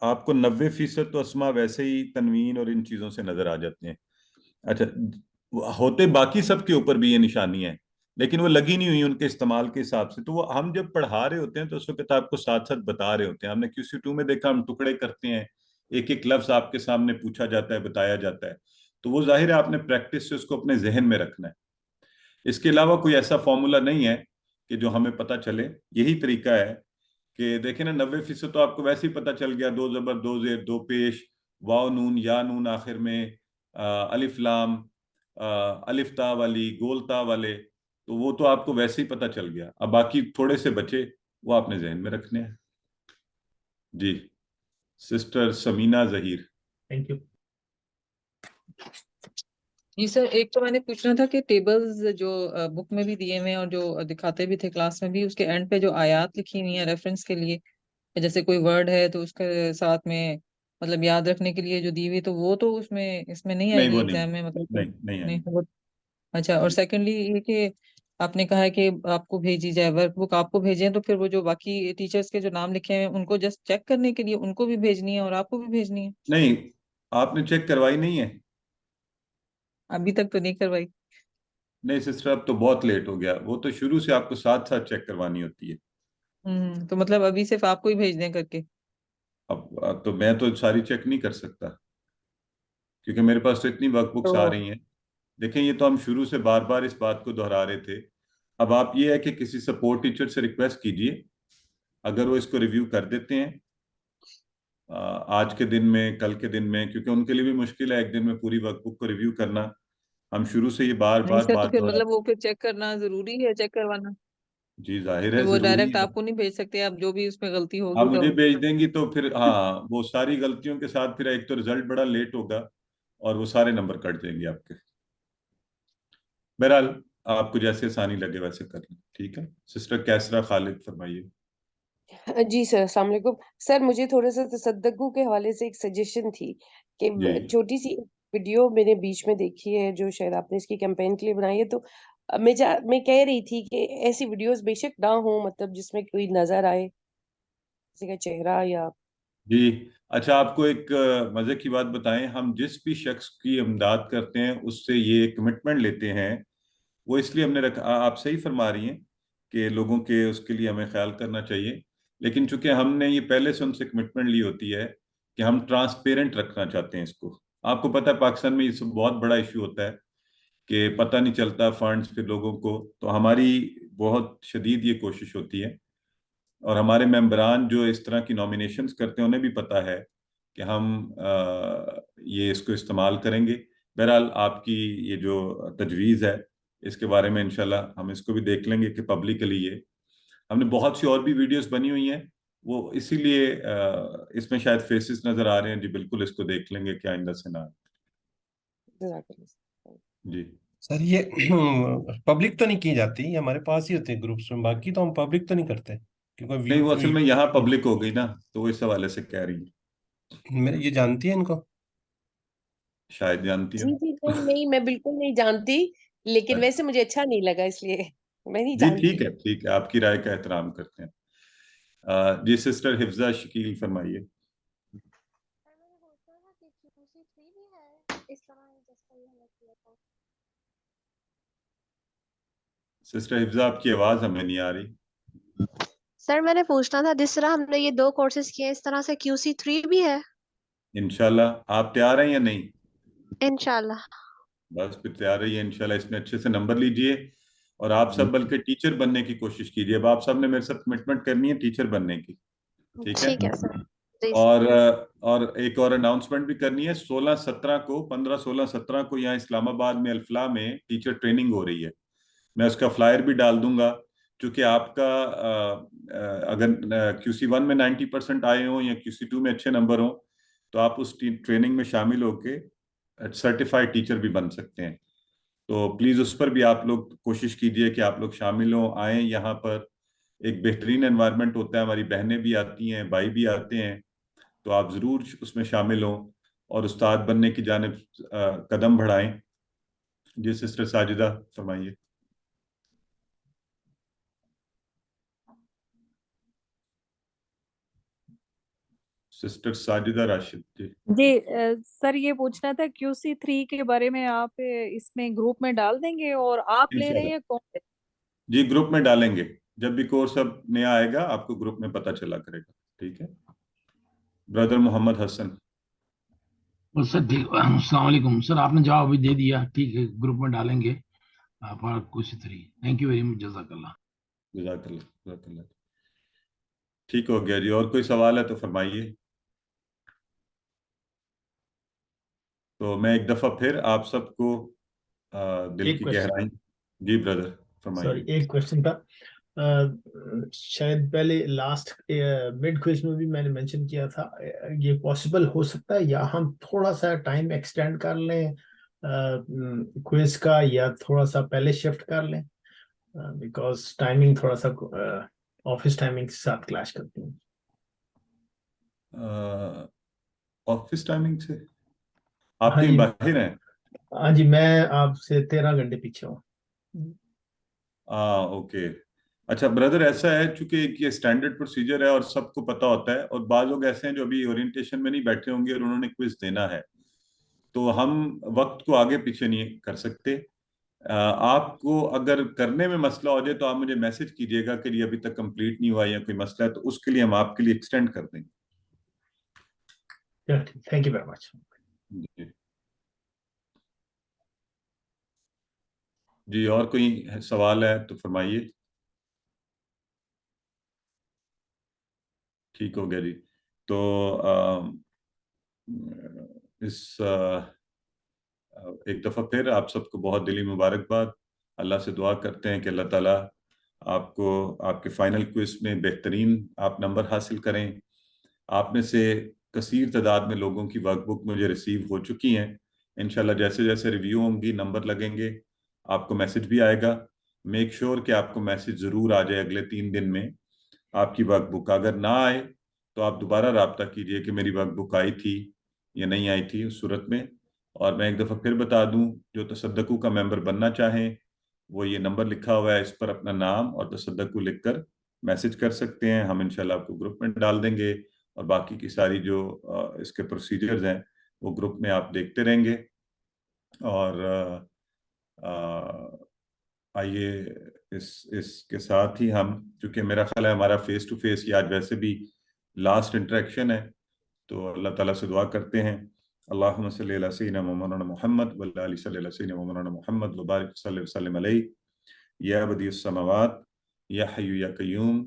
Speaker 14: آپ کو 90% تو اسما ویسے ہی تنوین اور ان چیزوں سے نظر آ جاتے ہیں۔ اچھا، ہوتے باقی سب کے اوپر بھی یہ نشانیاں ہیں، لیکن وہ لگی نہیں ہوئی ان کے استعمال کے حساب سے، تو وہ ہم جب پڑھا رہے ہوتے ہیں تو اس وقت آپ کو ساتھ ساتھ بتا رہے ہوتے ہیں۔ ہم نے QC2 میں دیکھا، ہم ٹکڑے کرتے ہیں، ایک ایک لفظ آپ کے سامنے پوچھا جاتا ہے، بتایا جاتا ہے، تو وہ ظاہر ہے آپ نے پریکٹس سے اس کو اپنے ذہن میں رکھنا ہے۔ اس کے علاوہ کوئی ایسا فارمولا نہیں ہے کہ جو ہمیں پتہ چلے۔ یہی طریقہ ہے کہ دیکھیں نا، 90% تو آپ کو ویسے ہی پتہ چل گیا، 2 زبر 2 زیر 2 پیش، واو نون یا نون آخر میں، الف لام، الف تا والی، گول تا والے، تو وہ تو آپ کو ویسے ہی پتہ چل گیا. اب باقی تھوڑے سے بچے وہ آپ نے ذہن میں رکھنے ہیں. جی sister Samina Zaheer.
Speaker 3: Thank you.
Speaker 2: جی سر، ایک تو میں نے پوچھنا تھا کہ ٹیبلز جو بک میں بھی دیے ہوئے ہیں اور جو دکھاتے بھی تھے کلاس میں بھی، اس کے اینڈ پہ جو آیات لکھی ہوئی ہیں ریفرنس کے لیے، جیسے کوئی ورڈ ہے تو اس کے ساتھ میں مطلب یاد رکھنے کے لیے جو دی ہوئی، تو وہ تو اس میں نہیں آئے
Speaker 14: نہیں
Speaker 2: گی
Speaker 14: وہ
Speaker 2: ایگزام
Speaker 14: نہیں
Speaker 2: میں، مطلب
Speaker 14: نہیں نہیں آئیں
Speaker 2: نہیں
Speaker 14: گے.
Speaker 2: وہ اچھا. اور
Speaker 14: جی
Speaker 2: سیکنڈلی یہ کہ آپ نے کہا ہے کہ آپ کو بھیجی جائے ورک بک، آپ کو بھیجیں تو پھر وہ جو باقی ٹیچرز کے جو نام لکھے ہیں ان کو جسٹ چیک کرنے کے لیے ان کو بھی بھیجنی ہے اور آپ کو بھی بھیجنی ہے؟
Speaker 14: نہیں آپ نے چیک کروائی نہیں ہے؟
Speaker 2: ابھی تک تو نہیں کروائی.
Speaker 14: نہیں سسٹر اب تو بہت لیٹ ہو گیا، وہ تو شروع سے آپ کو ساتھ ساتھ چیک کروانی ہوتی ہے.
Speaker 2: تو مطلب ابھی صرف آپ کو ہی بھیج دیں کر کے؟
Speaker 14: اب تو میں تو ساری چیک نہیں کر سکتا کیونکہ میرے پاس تو اتنی ورک بکس آ
Speaker 2: تو
Speaker 14: رہی ہیں. دیکھیں یہ تو ہم شروع سے بار بار اس بات کو دہرا رہے تھے. اب آپ یہ ہے کہ کسی سپورٹ ٹیچر سے ریکویسٹ کیجئے، اگر وہ اس کو ریویو کر دیتے ہیں آج کے دن میں، کل کے دن میں، کیونکہ ان کے لیے بھی مشکل ہے ایک دن میں پوری ورک بک کو ریویو کرنا. ہم شروع سے یہ بار
Speaker 2: نہیں
Speaker 14: بار
Speaker 2: سر، تو
Speaker 14: بات
Speaker 2: پھر
Speaker 14: دہرا.
Speaker 2: مطلب وہ پھر چیک کرنا ضروری ہے، چیک کروانا؟
Speaker 14: جی ظاہر
Speaker 2: کہ
Speaker 14: ہے
Speaker 2: وہ
Speaker 14: ضروری
Speaker 2: ڈائریکٹ
Speaker 14: ہے.
Speaker 2: آپ کو نہیں بھیج سکتے، آپ جو بھی اس میں غلطی
Speaker 14: آپ
Speaker 2: ہوگی
Speaker 14: مجھے
Speaker 2: تو
Speaker 14: بھیج دیں گی تو پھر ہاں وہ ساری غلطیوں کے ساتھ پھر ایک تو رزلٹ بڑا لیٹ ہوگا اور وہ سارے نمبر کٹ جائیں گے آپ کے. بہرحال آپ کو جیسے آسانی لگے ویسے کر لیں. ٹھیک ہے سسٹر کیسرا خالد فرمائیے.
Speaker 8: جی سر السلام علیکم. سر مجھے تھوڑا سا تصدقوں کے حوالے سے ایک سجیشن تھی کہ
Speaker 14: جی
Speaker 8: چھوٹی سی ویڈیو میں نے بیچ میں دیکھی ہے جو شاید آپ نے اس کی کیمپین کے لیے بنائی ہے، تو میں کہہ رہی تھی کہ ایسی ویڈیوز بے شک نہ ہوں، مطلب جس میں کوئی نظر آئے کسی کا چہرہ یا
Speaker 14: جی اچھا آپ کو ایک مزے کی بات بتائیں، ہم جس بھی شخص کی امداد کرتے ہیں اس سے یہ کمٹمنٹ لیتے ہیں. وہ اس لیے ہم نے رکھا، آپ صحیح فرما رہی ہیں کہ لوگوں کے اس کے لیے ہمیں خیال کرنا چاہیے، لیکن چونکہ ہم نے یہ پہلے سے ان سے کمٹمنٹ لی ہوتی ہے کہ ہم ٹرانسپیرنٹ رکھنا چاہتے ہیں اس کو. آپ کو پتہ ہے پاکستان میں یہ سب بہت بڑا ایشو ہوتا ہے کہ پتہ نہیں چلتا فنڈز پھر لوگوں کو. تو ہماری بہت شدید یہ کوشش ہوتی ہے اور ہمارے ممبران جو اس طرح کی نامینیشنز کرتے ہیں انہیں بھی پتہ ہے کہ ہم یہ اس کو استعمال کریں گے. بہرحال آپ کی یہ جو تجویز ہے اس کے بارے میں انشاءاللہ ہم اس کو بھی دیکھ لیں گے کہ پبلکلی یہ ہم نے بہت سی اور بھی ویڈیوز بنی ہوئی ہیں، وہ اسی لیے اس میں شاید فیسز نظر آ رہے ہیں. جی بالکل اس کو دیکھ لیں گے کہ آئندہ سے نہ. جی
Speaker 15: سر یہ پبلک تو نہیں کی جاتی، یہ ہمارے پاس ہی ہوتے ہیں گروپس میں، باقی تو ہم پبلک تو نہیں کرتے کیونکہ
Speaker 14: نہیں وہ اصل میں یہاں پبلک ہو گئی نا تو وہ اس حوالے سے کہہ رہی ہیں.
Speaker 15: یہ جانتی ہے ان کو؟
Speaker 14: شاید جانتی
Speaker 8: جی
Speaker 14: ہو.
Speaker 8: جی نہیں میں بالکل نہیں جانتی، لیکن ویسے مجھے اچھا نہیں لگا اس لیے میں نہیں
Speaker 14: جی
Speaker 8: جانتی.
Speaker 14: ٹھیک ہے آپ کی رائے کا احترام کرتے ہیں. جی سسٹر حفظہ شکیل فرمائیے. سسٹر حفظہ آپ کی آواز ہمیں نہیں آ رہی.
Speaker 16: سر میں نے پوچھنا تھا جس طرح ہم نے یہ 2 کورسز کیے اس طرح سے QC3 بھی ہے؟
Speaker 14: انشاءاللہ آپ تیار ہیں یا نہیں؟
Speaker 16: انشاءاللہ.
Speaker 14: بس پھر تیار رہیے انشاءاللہ، اس میں اچھے سے نمبر لیجئے اور آپ سب بلکہ ٹیچر بننے کی کوشش کیجئے. اب آپ سب نے میرے ساتھ کمٹمنٹ کرنی ہے ٹیچر بننے کی. ٹھیک ہے
Speaker 16: ٹھیک ہے سر. جی
Speaker 14: اور ایک اور اناؤنسمنٹ بھی کرنی ہے. 15-17 کو یہاں اسلام آباد میں الفلاح میں ٹیچر ٹریننگ ہو رہی ہے. میں اس کا فلائر بھی ڈال دوں گا چونکہ آپ کا اگر QC1 میں 90% آئے ہوں یا QC2 میں اچھے نمبر ہوں تو آپ اس ٹریننگ میں شامل ہو کے سرٹیفائڈ ٹیچر بھی بن سکتے ہیں. تو پلیز اس پر بھی آپ لوگ کوشش کیجئے کہ آپ لوگ شامل ہوں، آئیں. یہاں پر ایک بہترین انوائرمنٹ ہوتا ہے، ہماری بہنیں بھی آتی ہیں، بھائی بھی آتے ہیں، تو آپ ضرور اس میں شامل ہوں اور استاد بننے کی جانب قدم بڑھائیں. جی سسٹر ساجدہ فرمائیے. سسٹر ساجدہ راشد. جی
Speaker 4: جی سر یہ پوچھنا تھا QC3 کے بارے میں، آپ اس میں گروپ میں ڈال دیں گے اور آپ لے رہے
Speaker 14: انشاءاللہ
Speaker 4: ہیں کون سے؟
Speaker 14: جی گروپ میں ڈالیں گے، جب بھی کورس اب نیا آئے گا آپ کو گروپ میں پتہ چلا کرے گا. ٹھیک ہے برادر محمد حسن.
Speaker 6: سر ٹھیک، السلام علیکم. سر آپ نے جواب ابھی دے دیا، ٹھیک ہے گروپ میں ڈالیں گے. تھینک یو ویری مچ، جزاک اللہ.
Speaker 14: جزاک اللہ. ٹھیک ہو گیا جی. اور کوئی سوال ہے تو فرمائیے. تو میں ایک دفعہ پھر آپ سب کو دل کی گہرائی. جی برادر.
Speaker 3: سوری ایک کوشچن تھا شاید پہلے لاسٹ مڈ کوئز میں بھی میں نے مینشن کیا تھا یہ پاسبل ہو سکتا ہے یا ہم تھوڑا سا ٹائم ایکسٹینڈ کر لیں کوئز کا یا تھوڑا سا پہلے شفٹ کر لیں بیکاز ٹائمنگ تھوڑا سا آفس ٹائمنگ کے ساتھ کلیش کرتی ہیں.
Speaker 14: آفس ٹائمنگ سے آپ کہیں باہر ہیں؟
Speaker 3: ہاں جی میں آپ سے 13 گھنٹے پیچھے ہوں.
Speaker 14: اوکے اچھا بردر ایسا ہے چونکہ یہ اسٹینڈرڈ پروسیجر ہے اور سب کو پتا ہوتا ہے اور بعض لوگ ایسے ہیں جو ابھی اورینٹیشن میں نہیں بیٹھے ہوں گے اور انہوں نے کوئز دینا ہے تو ہم وقت کو آگے پیچھے نہیں کر سکتے. آپ کو اگر کرنے میں مسئلہ ہو جائے تو آپ مجھے میسج کیجئے گا کہ یہ ابھی تک کمپلیٹ نہیں ہوا یا کوئی مسئلہ ہے تو اس کے لیے ہم آپ کے لیے ایکسٹینڈ کر دیں گے.
Speaker 3: Thank you very much.
Speaker 14: جی اور کوئی سوال ہے تو فرمائیے. ٹھیک ہو گیا جی. تو ایک دفعہ پھر آپ سب کو بہت دلی مبارکباد. اللہ سے دعا کرتے ہیں کہ اللہ تعالیٰ آپ کو آپ کے فائنل کوئز میں بہترین آپ نمبر حاصل کریں. آپ میں سے کثیر تعداد میں لوگوں کی ورک بک مجھے ریسیو ہو چکی ہیں. انشاءاللہ جیسے جیسے ریویو ہوں گی نمبر لگیں گے آپ کو میسج بھی آئے گا. میک شور کہ آپ کو میسج ضرور آ جائے اگلے 3 دن میں آپ کی ورک بک. اگر نہ آئے تو آپ دوبارہ رابطہ کیجئے کہ میری ورک بک آئی تھی یا نہیں آئی تھی اس صورت میں. اور میں ایک دفعہ پھر بتا دوں جو تصدقو کا ممبر بننا چاہیں وہ یہ نمبر لکھا ہوا ہے اس پر اپنا نام اور تصدقو لکھ کر میسج کر سکتے ہیں. ہم انشاءاللہ آپ کو گروپ میں ڈال دیں گے اور باقی کی ساری جو اس کے پروسیجرز ہیں وہ گروپ میں آپ دیکھتے رہیں گے. اور آئیے اس کے ساتھ ہی ہم چونکہ میرا خیال ہے ہمارا فیس ٹو فیس یہ آج ویسے بھی لاسٹ انٹریکشن ہے تو اللہ تعالیٰ سے دعا کرتے ہیں اللہم صلی علی سیدنا مولانا محمد وعلی آلہ صلی علی سیدنا مولانا محمد وبارک صلی وسلم علیہ یا بدیع السماوات یا حی یا قیوم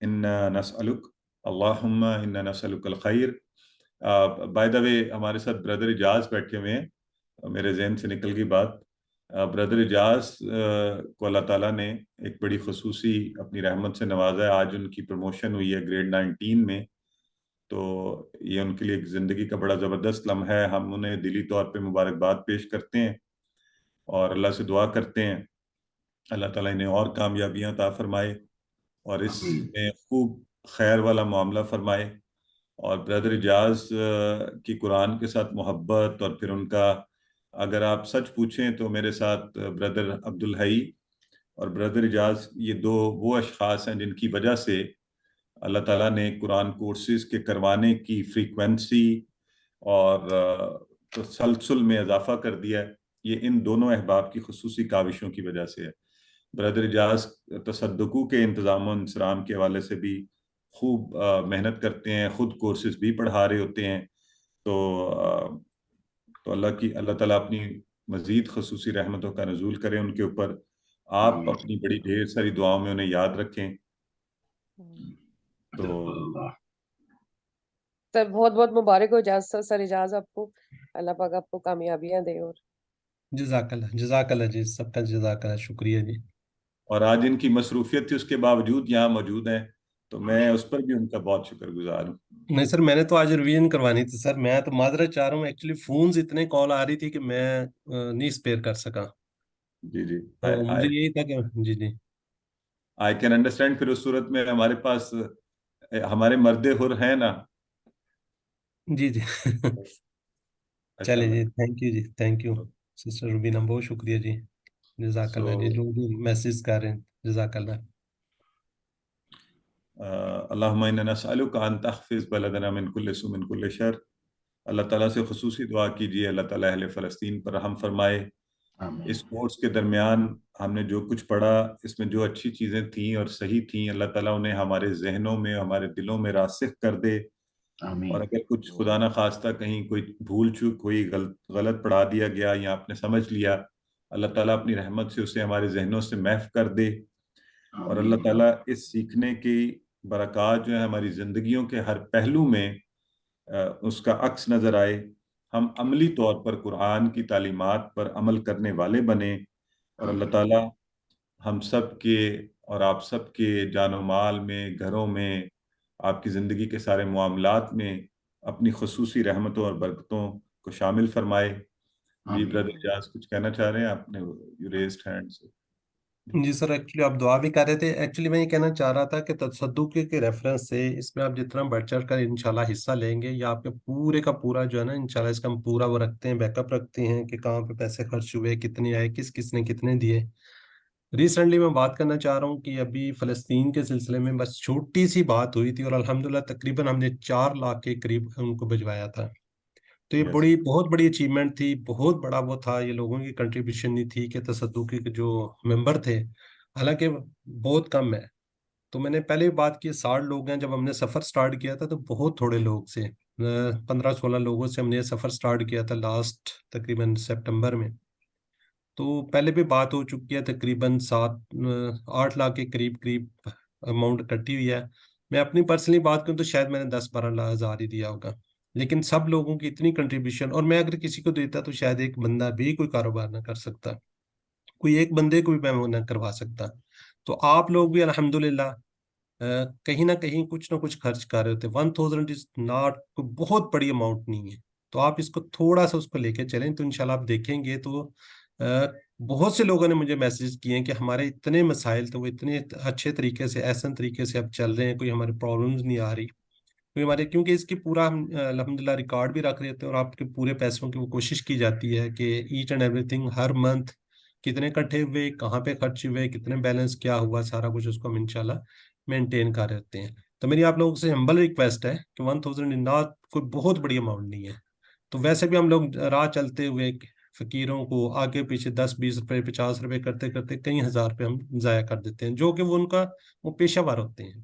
Speaker 14: انا نسألک اللہم انا نسألک الخیر. بائی دا وے ہمارے ساتھ بردر اجاز بیٹھے ہوئے ہیں. میرے ذہن سے نکل گئی بات. بردر اجاز کو اللہ تعالیٰ نے ایک بڑی خصوصی اپنی رحمت سے نوازا ہے. آج ان کی پروموشن ہوئی ہے گریڈ 19 میں تو یہ ان کے لیے ایک زندگی کا بڑا زبردست لمحہ ہے. ہم انہیں دلی طور پہ مبارکباد پیش کرتے ہیں اور اللہ سے دعا کرتے ہیں اللہ تعالیٰ انہیں اور کامیابیاں عطا فرمائے اور اس میں خوب خیر والا معاملہ فرمائے. اور بردر اجاز کی قرآن کے ساتھ محبت اور پھر ان کا اگر آپ سچ پوچھیں تو میرے ساتھ بردر عبدالحی اور بردر اجاز یہ دو وہ اشخاص ہیں جن کی وجہ سے اللہ تعالیٰ نے قرآن کورسز کے کروانے کی فریکوینسی اور تسلسل میں اضافہ کر دیا ہے. یہ ان دونوں احباب کی خصوصی کاوشوں کی وجہ سے ہے. بردر اجاز تصدقو کے انتظام و انصرام کے حوالے سے بھی خوب محنت کرتے ہیں خود کورسز بھی پڑھا رہے ہوتے ہیں تو اللہ تعالیٰ اپنی مزید خصوصی رحمتوں کا نزول کرے ان کے اوپر. آپ اپنی بڑی ڈھیر ساری دعاؤں میں انہیں یاد رکھیں. تو
Speaker 8: سر بہت بہت مبارک ہو سر اجاز آپ کو. اللہ پاک آپ کو کامیابیاں دے. اور
Speaker 15: جزاک اللہ جی سب کا جزاک اللہ شکریہ جی.
Speaker 14: اور آج ان کی مصروفیت تھی اس کے باوجود یہاں موجود ہیں تو میں اس پر بھی ان کا بہت شکر گزار ہوں.
Speaker 15: نہیں سر میں نے تو آج ریویژن کروانی تھی سر. میں تو معذرت چاہ رہا ہوں ایکچولی فونز اتنے کال آ رہی تھی کہ میں نہیں اسپیئر کر سکا.
Speaker 14: جی
Speaker 15: تو مجھے یہی تھا کہ جی
Speaker 14: آئی کین انڈرسٹینڈ. پھر اس صورت میں ہمارے پاس ہمارے مرد حر ہیں نا.
Speaker 15: جی چلے جی تھینک یو جی تھینک یو سسٹر روبینہ بہت شکریہ جی. جزاک اللہ جی جو میسج کر رہے ہیں جزاک اللہ.
Speaker 14: اللہم انا نسألک ان تحفظ بلدنا من کل سوء من کل شر. اللہ تعالیٰ سے خصوصی دعا کیجیے اللہ تعالیٰ اہل فلسطین پر رحم فرمائے. اس کورس کے درمیان ہم نے جو کچھ پڑھا اس میں جو اچھی چیزیں تھیں اور صحیح تھیں اللہ تعالیٰ انہیں ہمارے ذہنوں میں ہمارے دلوں میں راسخ کر دے. اور اگر کچھ خدا نہ خواستہ کہیں کوئی بھول چوک کوئی غلط پڑھا دیا گیا یا آپ نے سمجھ لیا اللہ تعالیٰ اپنی رحمت سے اسے ہمارے ذہنوں سے محو کر دے. اور اللہ تعالیٰ اس سیکھنے کی برکات جو ہے ہماری زندگیوں کے ہر پہلو میں اس کا عکس نظر آئے. ہم عملی طور پر قرآن کی تعلیمات پر عمل کرنے والے بنیں اور اللہ تعالیٰ ہم سب کے اور آپ سب کے جان و مال میں، گھروں میں، آپ کی زندگی کے سارے معاملات میں اپنی خصوصی رحمتوں اور برکتوں کو شامل فرمائے۔ جی برادر اجاز کچھ کہنا چاہ رہے ہیں؟ آپ نے یو ریزڈ ہینڈ سے۔
Speaker 15: جی سر، ایکچولی آپ دعا بھی کر رہے تھے۔ ایکچولی میں یہ کہنا چاہ رہا تھا کہ تصدق کے ریفرنس سے اس میں آپ جتنا بڑھ چڑھ کر انشاءاللہ حصہ لیں گے، یا آپ کے پورے کا پورا جو ہے نا انشاءاللہ اس کا ہم پورا وہ رکھتے ہیں، بیک اپ رکھتے ہیں کہ کہاں پہ پیسے خرچ ہوئے، کتنے آئے، کس کس نے کتنے دیے۔ ریسنٹلی میں بات کرنا چاہ رہا ہوں کہ ابھی فلسطین کے سلسلے میں بس چھوٹی سی بات ہوئی تھی، اور الحمدللہ تقریباً ہم نے 4 لاکھ کے قریب ان کو بھجوایا تھا۔ تو یہ بہت بڑی اچیومنٹ تھی، بہت بڑا وہ تھا، یہ لوگوں کی کنٹریبیوشن نہیں تھی کہ تصدقی کے جو ممبر تھے، حالانکہ بہت کم ہے۔ تو میں نے پہلے بات کی 60 لوگ ہیں، جب ہم نے سفر سٹارٹ کیا تھا تو بہت تھوڑے لوگ سے 15-16 لوگوں سے ہم نے یہ سفر سٹارٹ کیا تھا لاسٹ تقریباً سپٹمبر میں۔ تو پہلے بھی بات ہو چکی ہے، تقریباً 8 لاکھ کے قریب اماؤنٹ کٹی ہوئی ہے۔ میں اپنی پرسنلی بات کروں تو شاید میں نے 10-12 ہزار ہی دیا ہوگا، لیکن سب لوگوں کی اتنی کنٹریبیوشن، اور میں اگر کسی کو دیتا تو شاید ایک بندہ بھی کوئی کاروبار نہ کر سکتا، کوئی ایک بندے کو بھی میں وہ نہ کروا سکتا۔ تو آپ لوگ بھی الحمدللہ کہیں نہ کہیں کچھ نہ کچھ خرچ کر رہے ہوتے۔ 1000 از ناٹ کوئی بہت بڑی اماؤنٹ نہیں ہے، تو آپ اس کو تھوڑا سا اس کو لے کے چلیں تو انشاءاللہ آپ دیکھیں گے تو بہت سے لوگوں نے مجھے میسیج کیے ہیں کہ ہمارے اتنے مسائل تو وہ اتنے اچھے طریقے سے، احسن طریقے سے اب چل رہے ہیں، کوئی ہمارے پرابلمز نہیں آ رہی، کوئی ہمارے، کیونکہ اس کی پورا ہم الحمدللہ ریکارڈ بھی رکھ رہے ہوتے ہیں، اور آپ کے پورے پیسوں کی وہ کوشش کی جاتی ہے کہ ایچ اینڈ ایوری تھنگ ہر منتھ کتنے کٹھے ہوئے، کہاں پہ خرچ ہوئے، کتنے بیلنس کیا ہوا، سارا کچھ اس کو ہم انشاءاللہ مینٹین کر رہے ہوتے ہیں۔ تو میری آپ لوگوں سے ہمبل ریکویسٹ ہے کہ 1000 ناٹ کوئی بہت بڑی اماؤنٹ نہیں ہے۔ تو ویسے بھی ہم لوگ راہ چلتے ہوئے فقیروں کو آگے پیچھے 10-20 روپے 50 روپے کرتے کرتے کئی ہزار روپے ہم ضائع کر دیتے ہیں، جو کہ وہ ان کا وہ پیشہ ور ہوتے ہیں،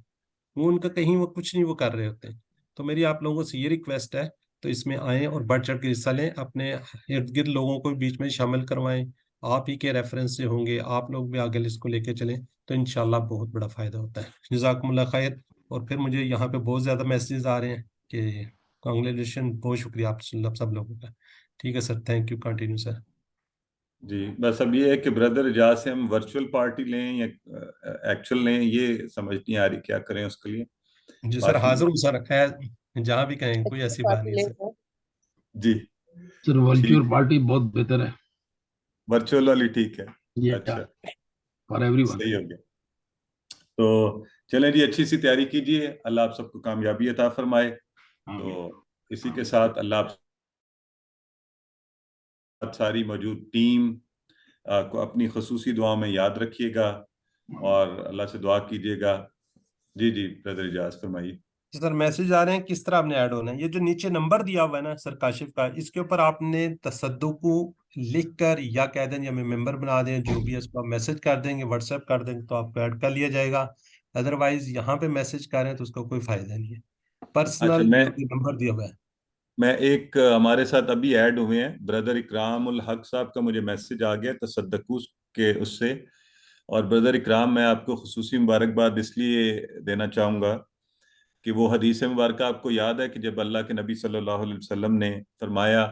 Speaker 15: وہ ان کا کہیں وہ کچھ نہیں وہ کر رہے ہوتے ہیں۔ تو میری آپ لوگوں سے یہ ریکویسٹ ہے، تو اس میں آئیں اور بڑھ چڑھ کے حصہ لیں، اپنے ارد گرد لوگوں کو بیچ میں شامل کروائیں، آپ ہی کے ریفرنس سے ہوں گے، آپ لوگ بھی آگے اس کو لے کے چلیں تو انشاءاللہ بہت بڑا فائدہ ہوتا ہے۔ جزاکم اللہ خیر۔ اور پھر مجھے یہاں پہ بہت زیادہ میسیجز آ رہے ہیں کہ کانگریچولیشن، بہت شکریہ آپ سب لوگوں کا۔ ٹھیک ہے سر، تھینک یو، کنٹینیو سر۔
Speaker 14: جی بس اب یہ ہے کہ برادر اجاز سے ہم ورچوئل پارٹی لیں یا ایکچوئل لیں، یہ سمجھ نہیں آ رہی کیا کریں اس کے لیے۔
Speaker 15: جی سر، حاضر ہوں سر، جہاں بھی کہیں، کوئی ایسی بات نہیں ہے سر۔
Speaker 14: جی
Speaker 6: سر ورچوئل پارٹی بہت بہتر ہے،
Speaker 14: ورچوئل والی ٹھیک ہے۔ اچھا
Speaker 6: فار ایوری ون۔
Speaker 14: صحیح ہو گیا۔ تو چلیں جی، اچھی سی تیاری کیجیے، اللہ آپ سب کو کامیابی عطا فرمائے۔ تو اسی کے ساتھ اللہ آپ ساری موجود ٹیم کو اپنی خصوصی دعا میں یاد رکھیے گا اور اللہ سے دعا کیجیے گا۔ جی جی برادر اجاز فرمائیے۔
Speaker 15: سر میسج آ رہے ہیں، کس طرح آپ نے ایڈ ہونا ہے؟ یہ جو نیچے نمبر دیا ہوا ہے نا سر کاشف کا، اس کے اوپر آپ نے تصدق کو لکھ کر یا کہہ دیں یا میں ممبر بنا دیں، جو بھی اس کو میسج کر دیں گے، واٹس ایپ کر دیں گے تو آپ کو ایڈ کر لیا جائے گا۔ ادروائز یہاں پہ میسج کر رہے ہیں تو اس کا کوئی فائدہ نہیں ہے۔ پرسنل نمبر دیا ہوا ہے۔
Speaker 14: میں ایک ہمارے ساتھ ابھی ایڈ ہوئے ہیں برادر اکرام الحق صاحب کا مجھے میسج آ گیا تصدقو کے اس سے، اور برادر اکرام میں آپ کو خصوصی مبارکباد اس لیے دینا چاہوں گا کہ وہ حدیث مبارکہ آپ کو یاد ہے کہ جب اللہ کے نبی صلی اللہ علیہ وسلم نے فرمایا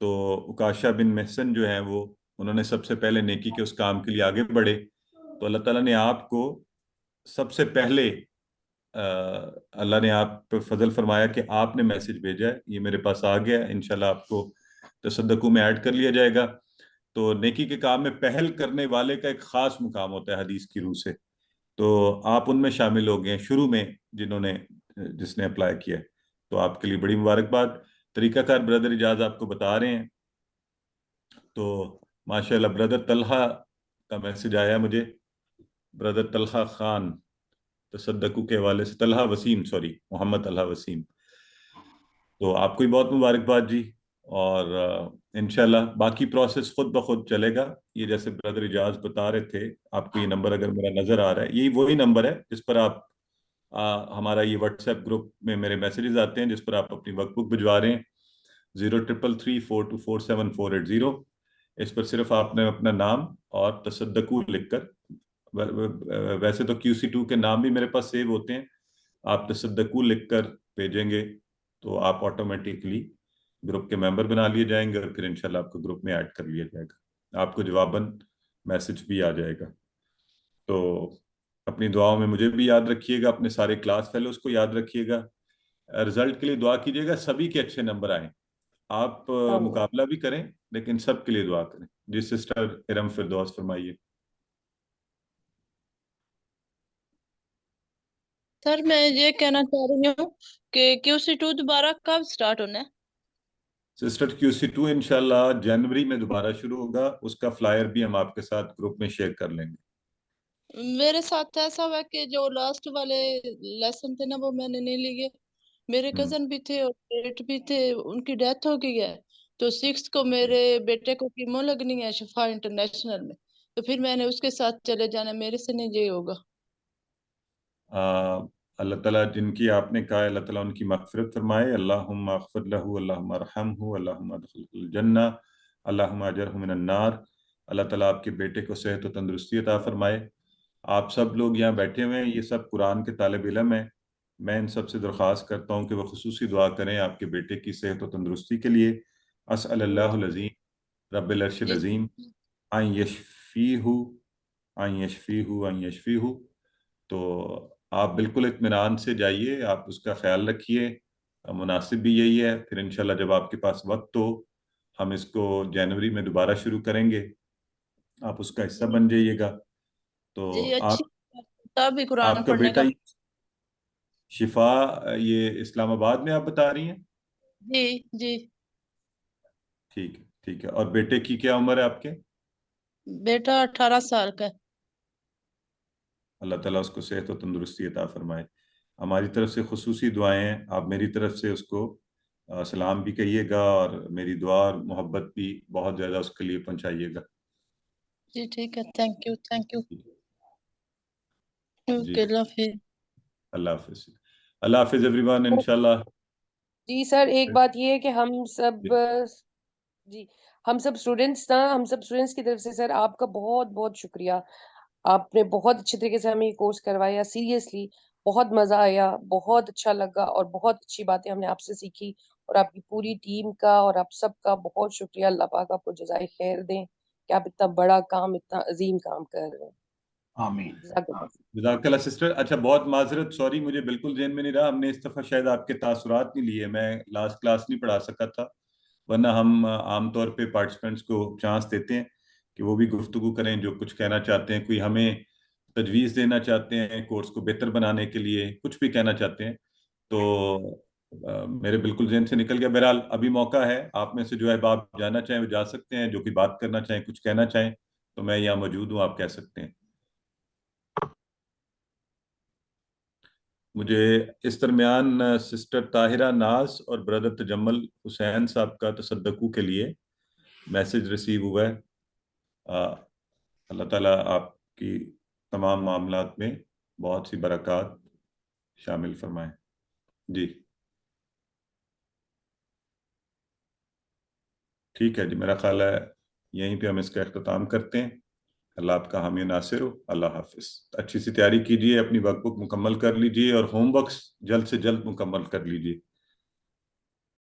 Speaker 14: تو عکاشہ بن محسن جو ہیں وہ انہوں نے سب سے پہلے نیکی کے اس کام کے لیے آگے بڑھے، تو اللہ تعالیٰ نے آپ کو سب سے پہلے اللہ نے آپ پہ فضل فرمایا کہ آپ نے میسج بھیجا ہے، یہ میرے پاس آ گیا ہے، انشاءاللہ آپ کو تصدقوں میں ایڈ کر لیا جائے گا۔ تو نیکی کے کام میں پہل کرنے والے کا ایک خاص مقام ہوتا ہے حدیث کی روح سے، تو آپ ان میں شامل ہو گئے شروع میں جس نے اپلائی کیا ہے، تو آپ کے لیے بڑی مبارکباد۔ طریقہ کار برادر اجاز آپ کو بتا رہے ہیں۔ تو ماشاءاللہ برادر طلحہ کا میسج آیا مجھے، برادر طلحہ خان تصدقو کے حوالے سے، طلحہ وسیم، محمد طلحہ وسیم، تو آپ کو بھی بہت مبارکباد جی۔ اور انشاءاللہ باقی پروسیس خود بخود چلے گا، یہ جیسے برادر اجاز بتا رہے تھے، آپ کو یہ نمبر اگر میرا نظر آ رہا ہے، یہی وہی نمبر ہے جس پر آپ ہمارا یہ واٹس ایپ گروپ میں میرے میسیجز آتے ہیں، جس پر آپ اپنی ورک بک بھجوا رہے ہیں 0333424740، اس پر صرف آپ نے اپنا نام اور تصدقو لکھ کر، ویسے تو QC2 کے نام بھی میرے پاس سیو ہوتے ہیں، آپ تصدقو لکھ کر بھیجیں گے تو آپ آٹومیٹکلی گروپ کے ممبر بنا لیے جائیں گے، اور پھر انشاءاللہ آپ کو گروپ میں ایڈ کر لیا جائے گا، آپ کو جواباً میسج بھی آ جائے گا۔ تو اپنی دعاؤں میں مجھے بھی یاد رکھیے گا، اپنے سارے کلاس فیلوز کو یاد رکھیے گا، رزلٹ کے لیے دعا کیجیے گا، سبھی کے اچھے نمبر آئیں. آپ مقابلہ بھی کریں لیکن سب کے لیے دعا کریں. جی سسٹر ارم فردوس فرمائیے.
Speaker 17: سر میں یہ کہنا چاہ رہی ہوں کہ QC2 دوبارہ کب سٹارٹ ہونا ہے؟
Speaker 14: سسٹر QC2 انشاءاللہ جنوری میں دوبارہ شروع ہوگا، اس کا فلائر بھی ہم آپ کے ساتھ گروپ میں شیئر کر لیں گے.
Speaker 17: میرے ساتھ ایسا ہوا کہ جو لاسٹ والے لیسن تھے نا وہ میں نے نہیں لیے. میرے کزن بھی تھے اور ڈیٹ بھی تھے، ان کی ڈیتھ ہو گئی ہے. تو 6 کو میرے بیٹے کو کیمو لگنی ہے شفا انٹرنیشنل میں، تو پھر میں نے اس کے ساتھ چلے جانا، میرے سے نہیں یہ ہوگا.
Speaker 14: اللہ تعالیٰ جن کی آپ نے کہا اللہ تعالیٰ ان کی مغفرت فرمائے. اللہم اغفر لہو، اللہم ارحمہ، اللہم ادخلہ الجنہ، اللہم اجرہ من النار. اللہ تعالیٰ آپ کے بیٹے کو صحت و تندرستی عطا فرمائے. آپ سب لوگ یہاں بیٹھے ہوئے ہیں، یہ سب قرآن کے طالب علم ہیں. میں ان سب سے درخواست کرتا ہوں کہ وہ خصوصی دعا کریں آپ کے بیٹے کی صحت و تندرستی کے لیے. اسأل اللہ العظیم رب العرش العظیم ان یشفیہ. تو آپ بالکل اطمینان سے جائیے، آپ اس کا خیال رکھیے، مناسب بھی یہی ہے. پھر انشاءاللہ جب آپ کے پاس وقت ہو ہم اس کو جنوری میں دوبارہ شروع کریں گے، آپ اس کا حصہ بن جائیے گا. تو آپ کا بیٹا شفا یہ اسلام آباد میں آپ بتا رہی ہیں؟
Speaker 17: جی جی.
Speaker 14: ٹھیک ہے ٹھیک ہے. اور بیٹے کی کیا عمر ہے آپ کے؟
Speaker 17: بیٹا 18 سال کا ہے.
Speaker 14: اللہ تعالیٰ اس کو صحت و تندرستی عطا فرمائے. ہماری طرف سے خصوصی دعائیں ہیں، آپ میری طرف سے اس کو سلام بھی کہیے گا اور میری دعا اور محبت بھی بہت زیادہ اس کے لیے پہنچائیے گا.
Speaker 17: جی ٹھیک ہے. Thank you thank you.
Speaker 14: جی
Speaker 17: اللہ حافظ.
Speaker 14: اللہ حافظ. اللہ حافظ ایوری ون. انشاءاللہ.
Speaker 8: جی سر ایک بات یہ ہے کہ ہم سب اسٹوڈینٹس کی طرف سے سر آپ کا بہت بہت شکریہ. آپ نے بہت اچھے طریقے سے ہمیں یہ کورس کروایا. سیریسلی بہت مزہ آیا، بہت اچھا لگا اور بہت اچھی باتیں ہم نے آپ سے سیکھی. اور آپ کی پوری ٹیم کا اور آپ سب کا بہت شکریہ. اللہ پاک آپ کو جزائے خیر دیں کہ آپ اتنا بڑا کام، اتنا عظیم کام کر رہے ہیں.
Speaker 14: آمین. جزاک اللہ سسٹر. اچھا بہت معذرت، سوری مجھے بالکل ذہن میں نہیں رہا. ہم نے اس دفعہ شاید آپ کے تاثرات نہیں لیے، میں لاسٹ کلاس نہیں پڑھا سکا تھا، ورنہ ہم عام طور پہ پارٹیسپینٹس کو چانس دیتے ہیں کہ وہ بھی گفتگو کریں، جو کچھ کہنا چاہتے ہیں، کوئی ہمیں تجویز دینا چاہتے ہیں کورس کو بہتر بنانے کے لیے، کچھ بھی کہنا چاہتے ہیں. تو میرے بالکل ذہن سے نکل گیا. بہرحال ابھی موقع ہے، آپ میں سے جو ہے آپ جانا چاہیں وہ جا سکتے ہیں، جو کہ بات کرنا چاہیں، کچھ کہنا چاہیں تو میں یہاں موجود ہوں، آپ کہہ سکتے ہیں. مجھے اس درمیان سسٹر طاہرہ ناز اور بردر تجمل حسین صاحب کا تصدقو کے لیے میسج ریسیو ہوا ہے. اللہ تعالیٰ آپ کی تمام معاملات میں بہت سی برکات شامل فرمائیں. جی ٹھیک ہے جی، میرا خیال ہے یہیں پہ ہم اس کا اختتام کرتے ہیں. اللہ آپ کا حامی ناصر ہو. اللہ حافظ. اچھی سی تیاری کیجیے، اپنی ورک بک مکمل کر لیجیے اور ہوم ورکس جلد سے جلد مکمل کر لیجیے.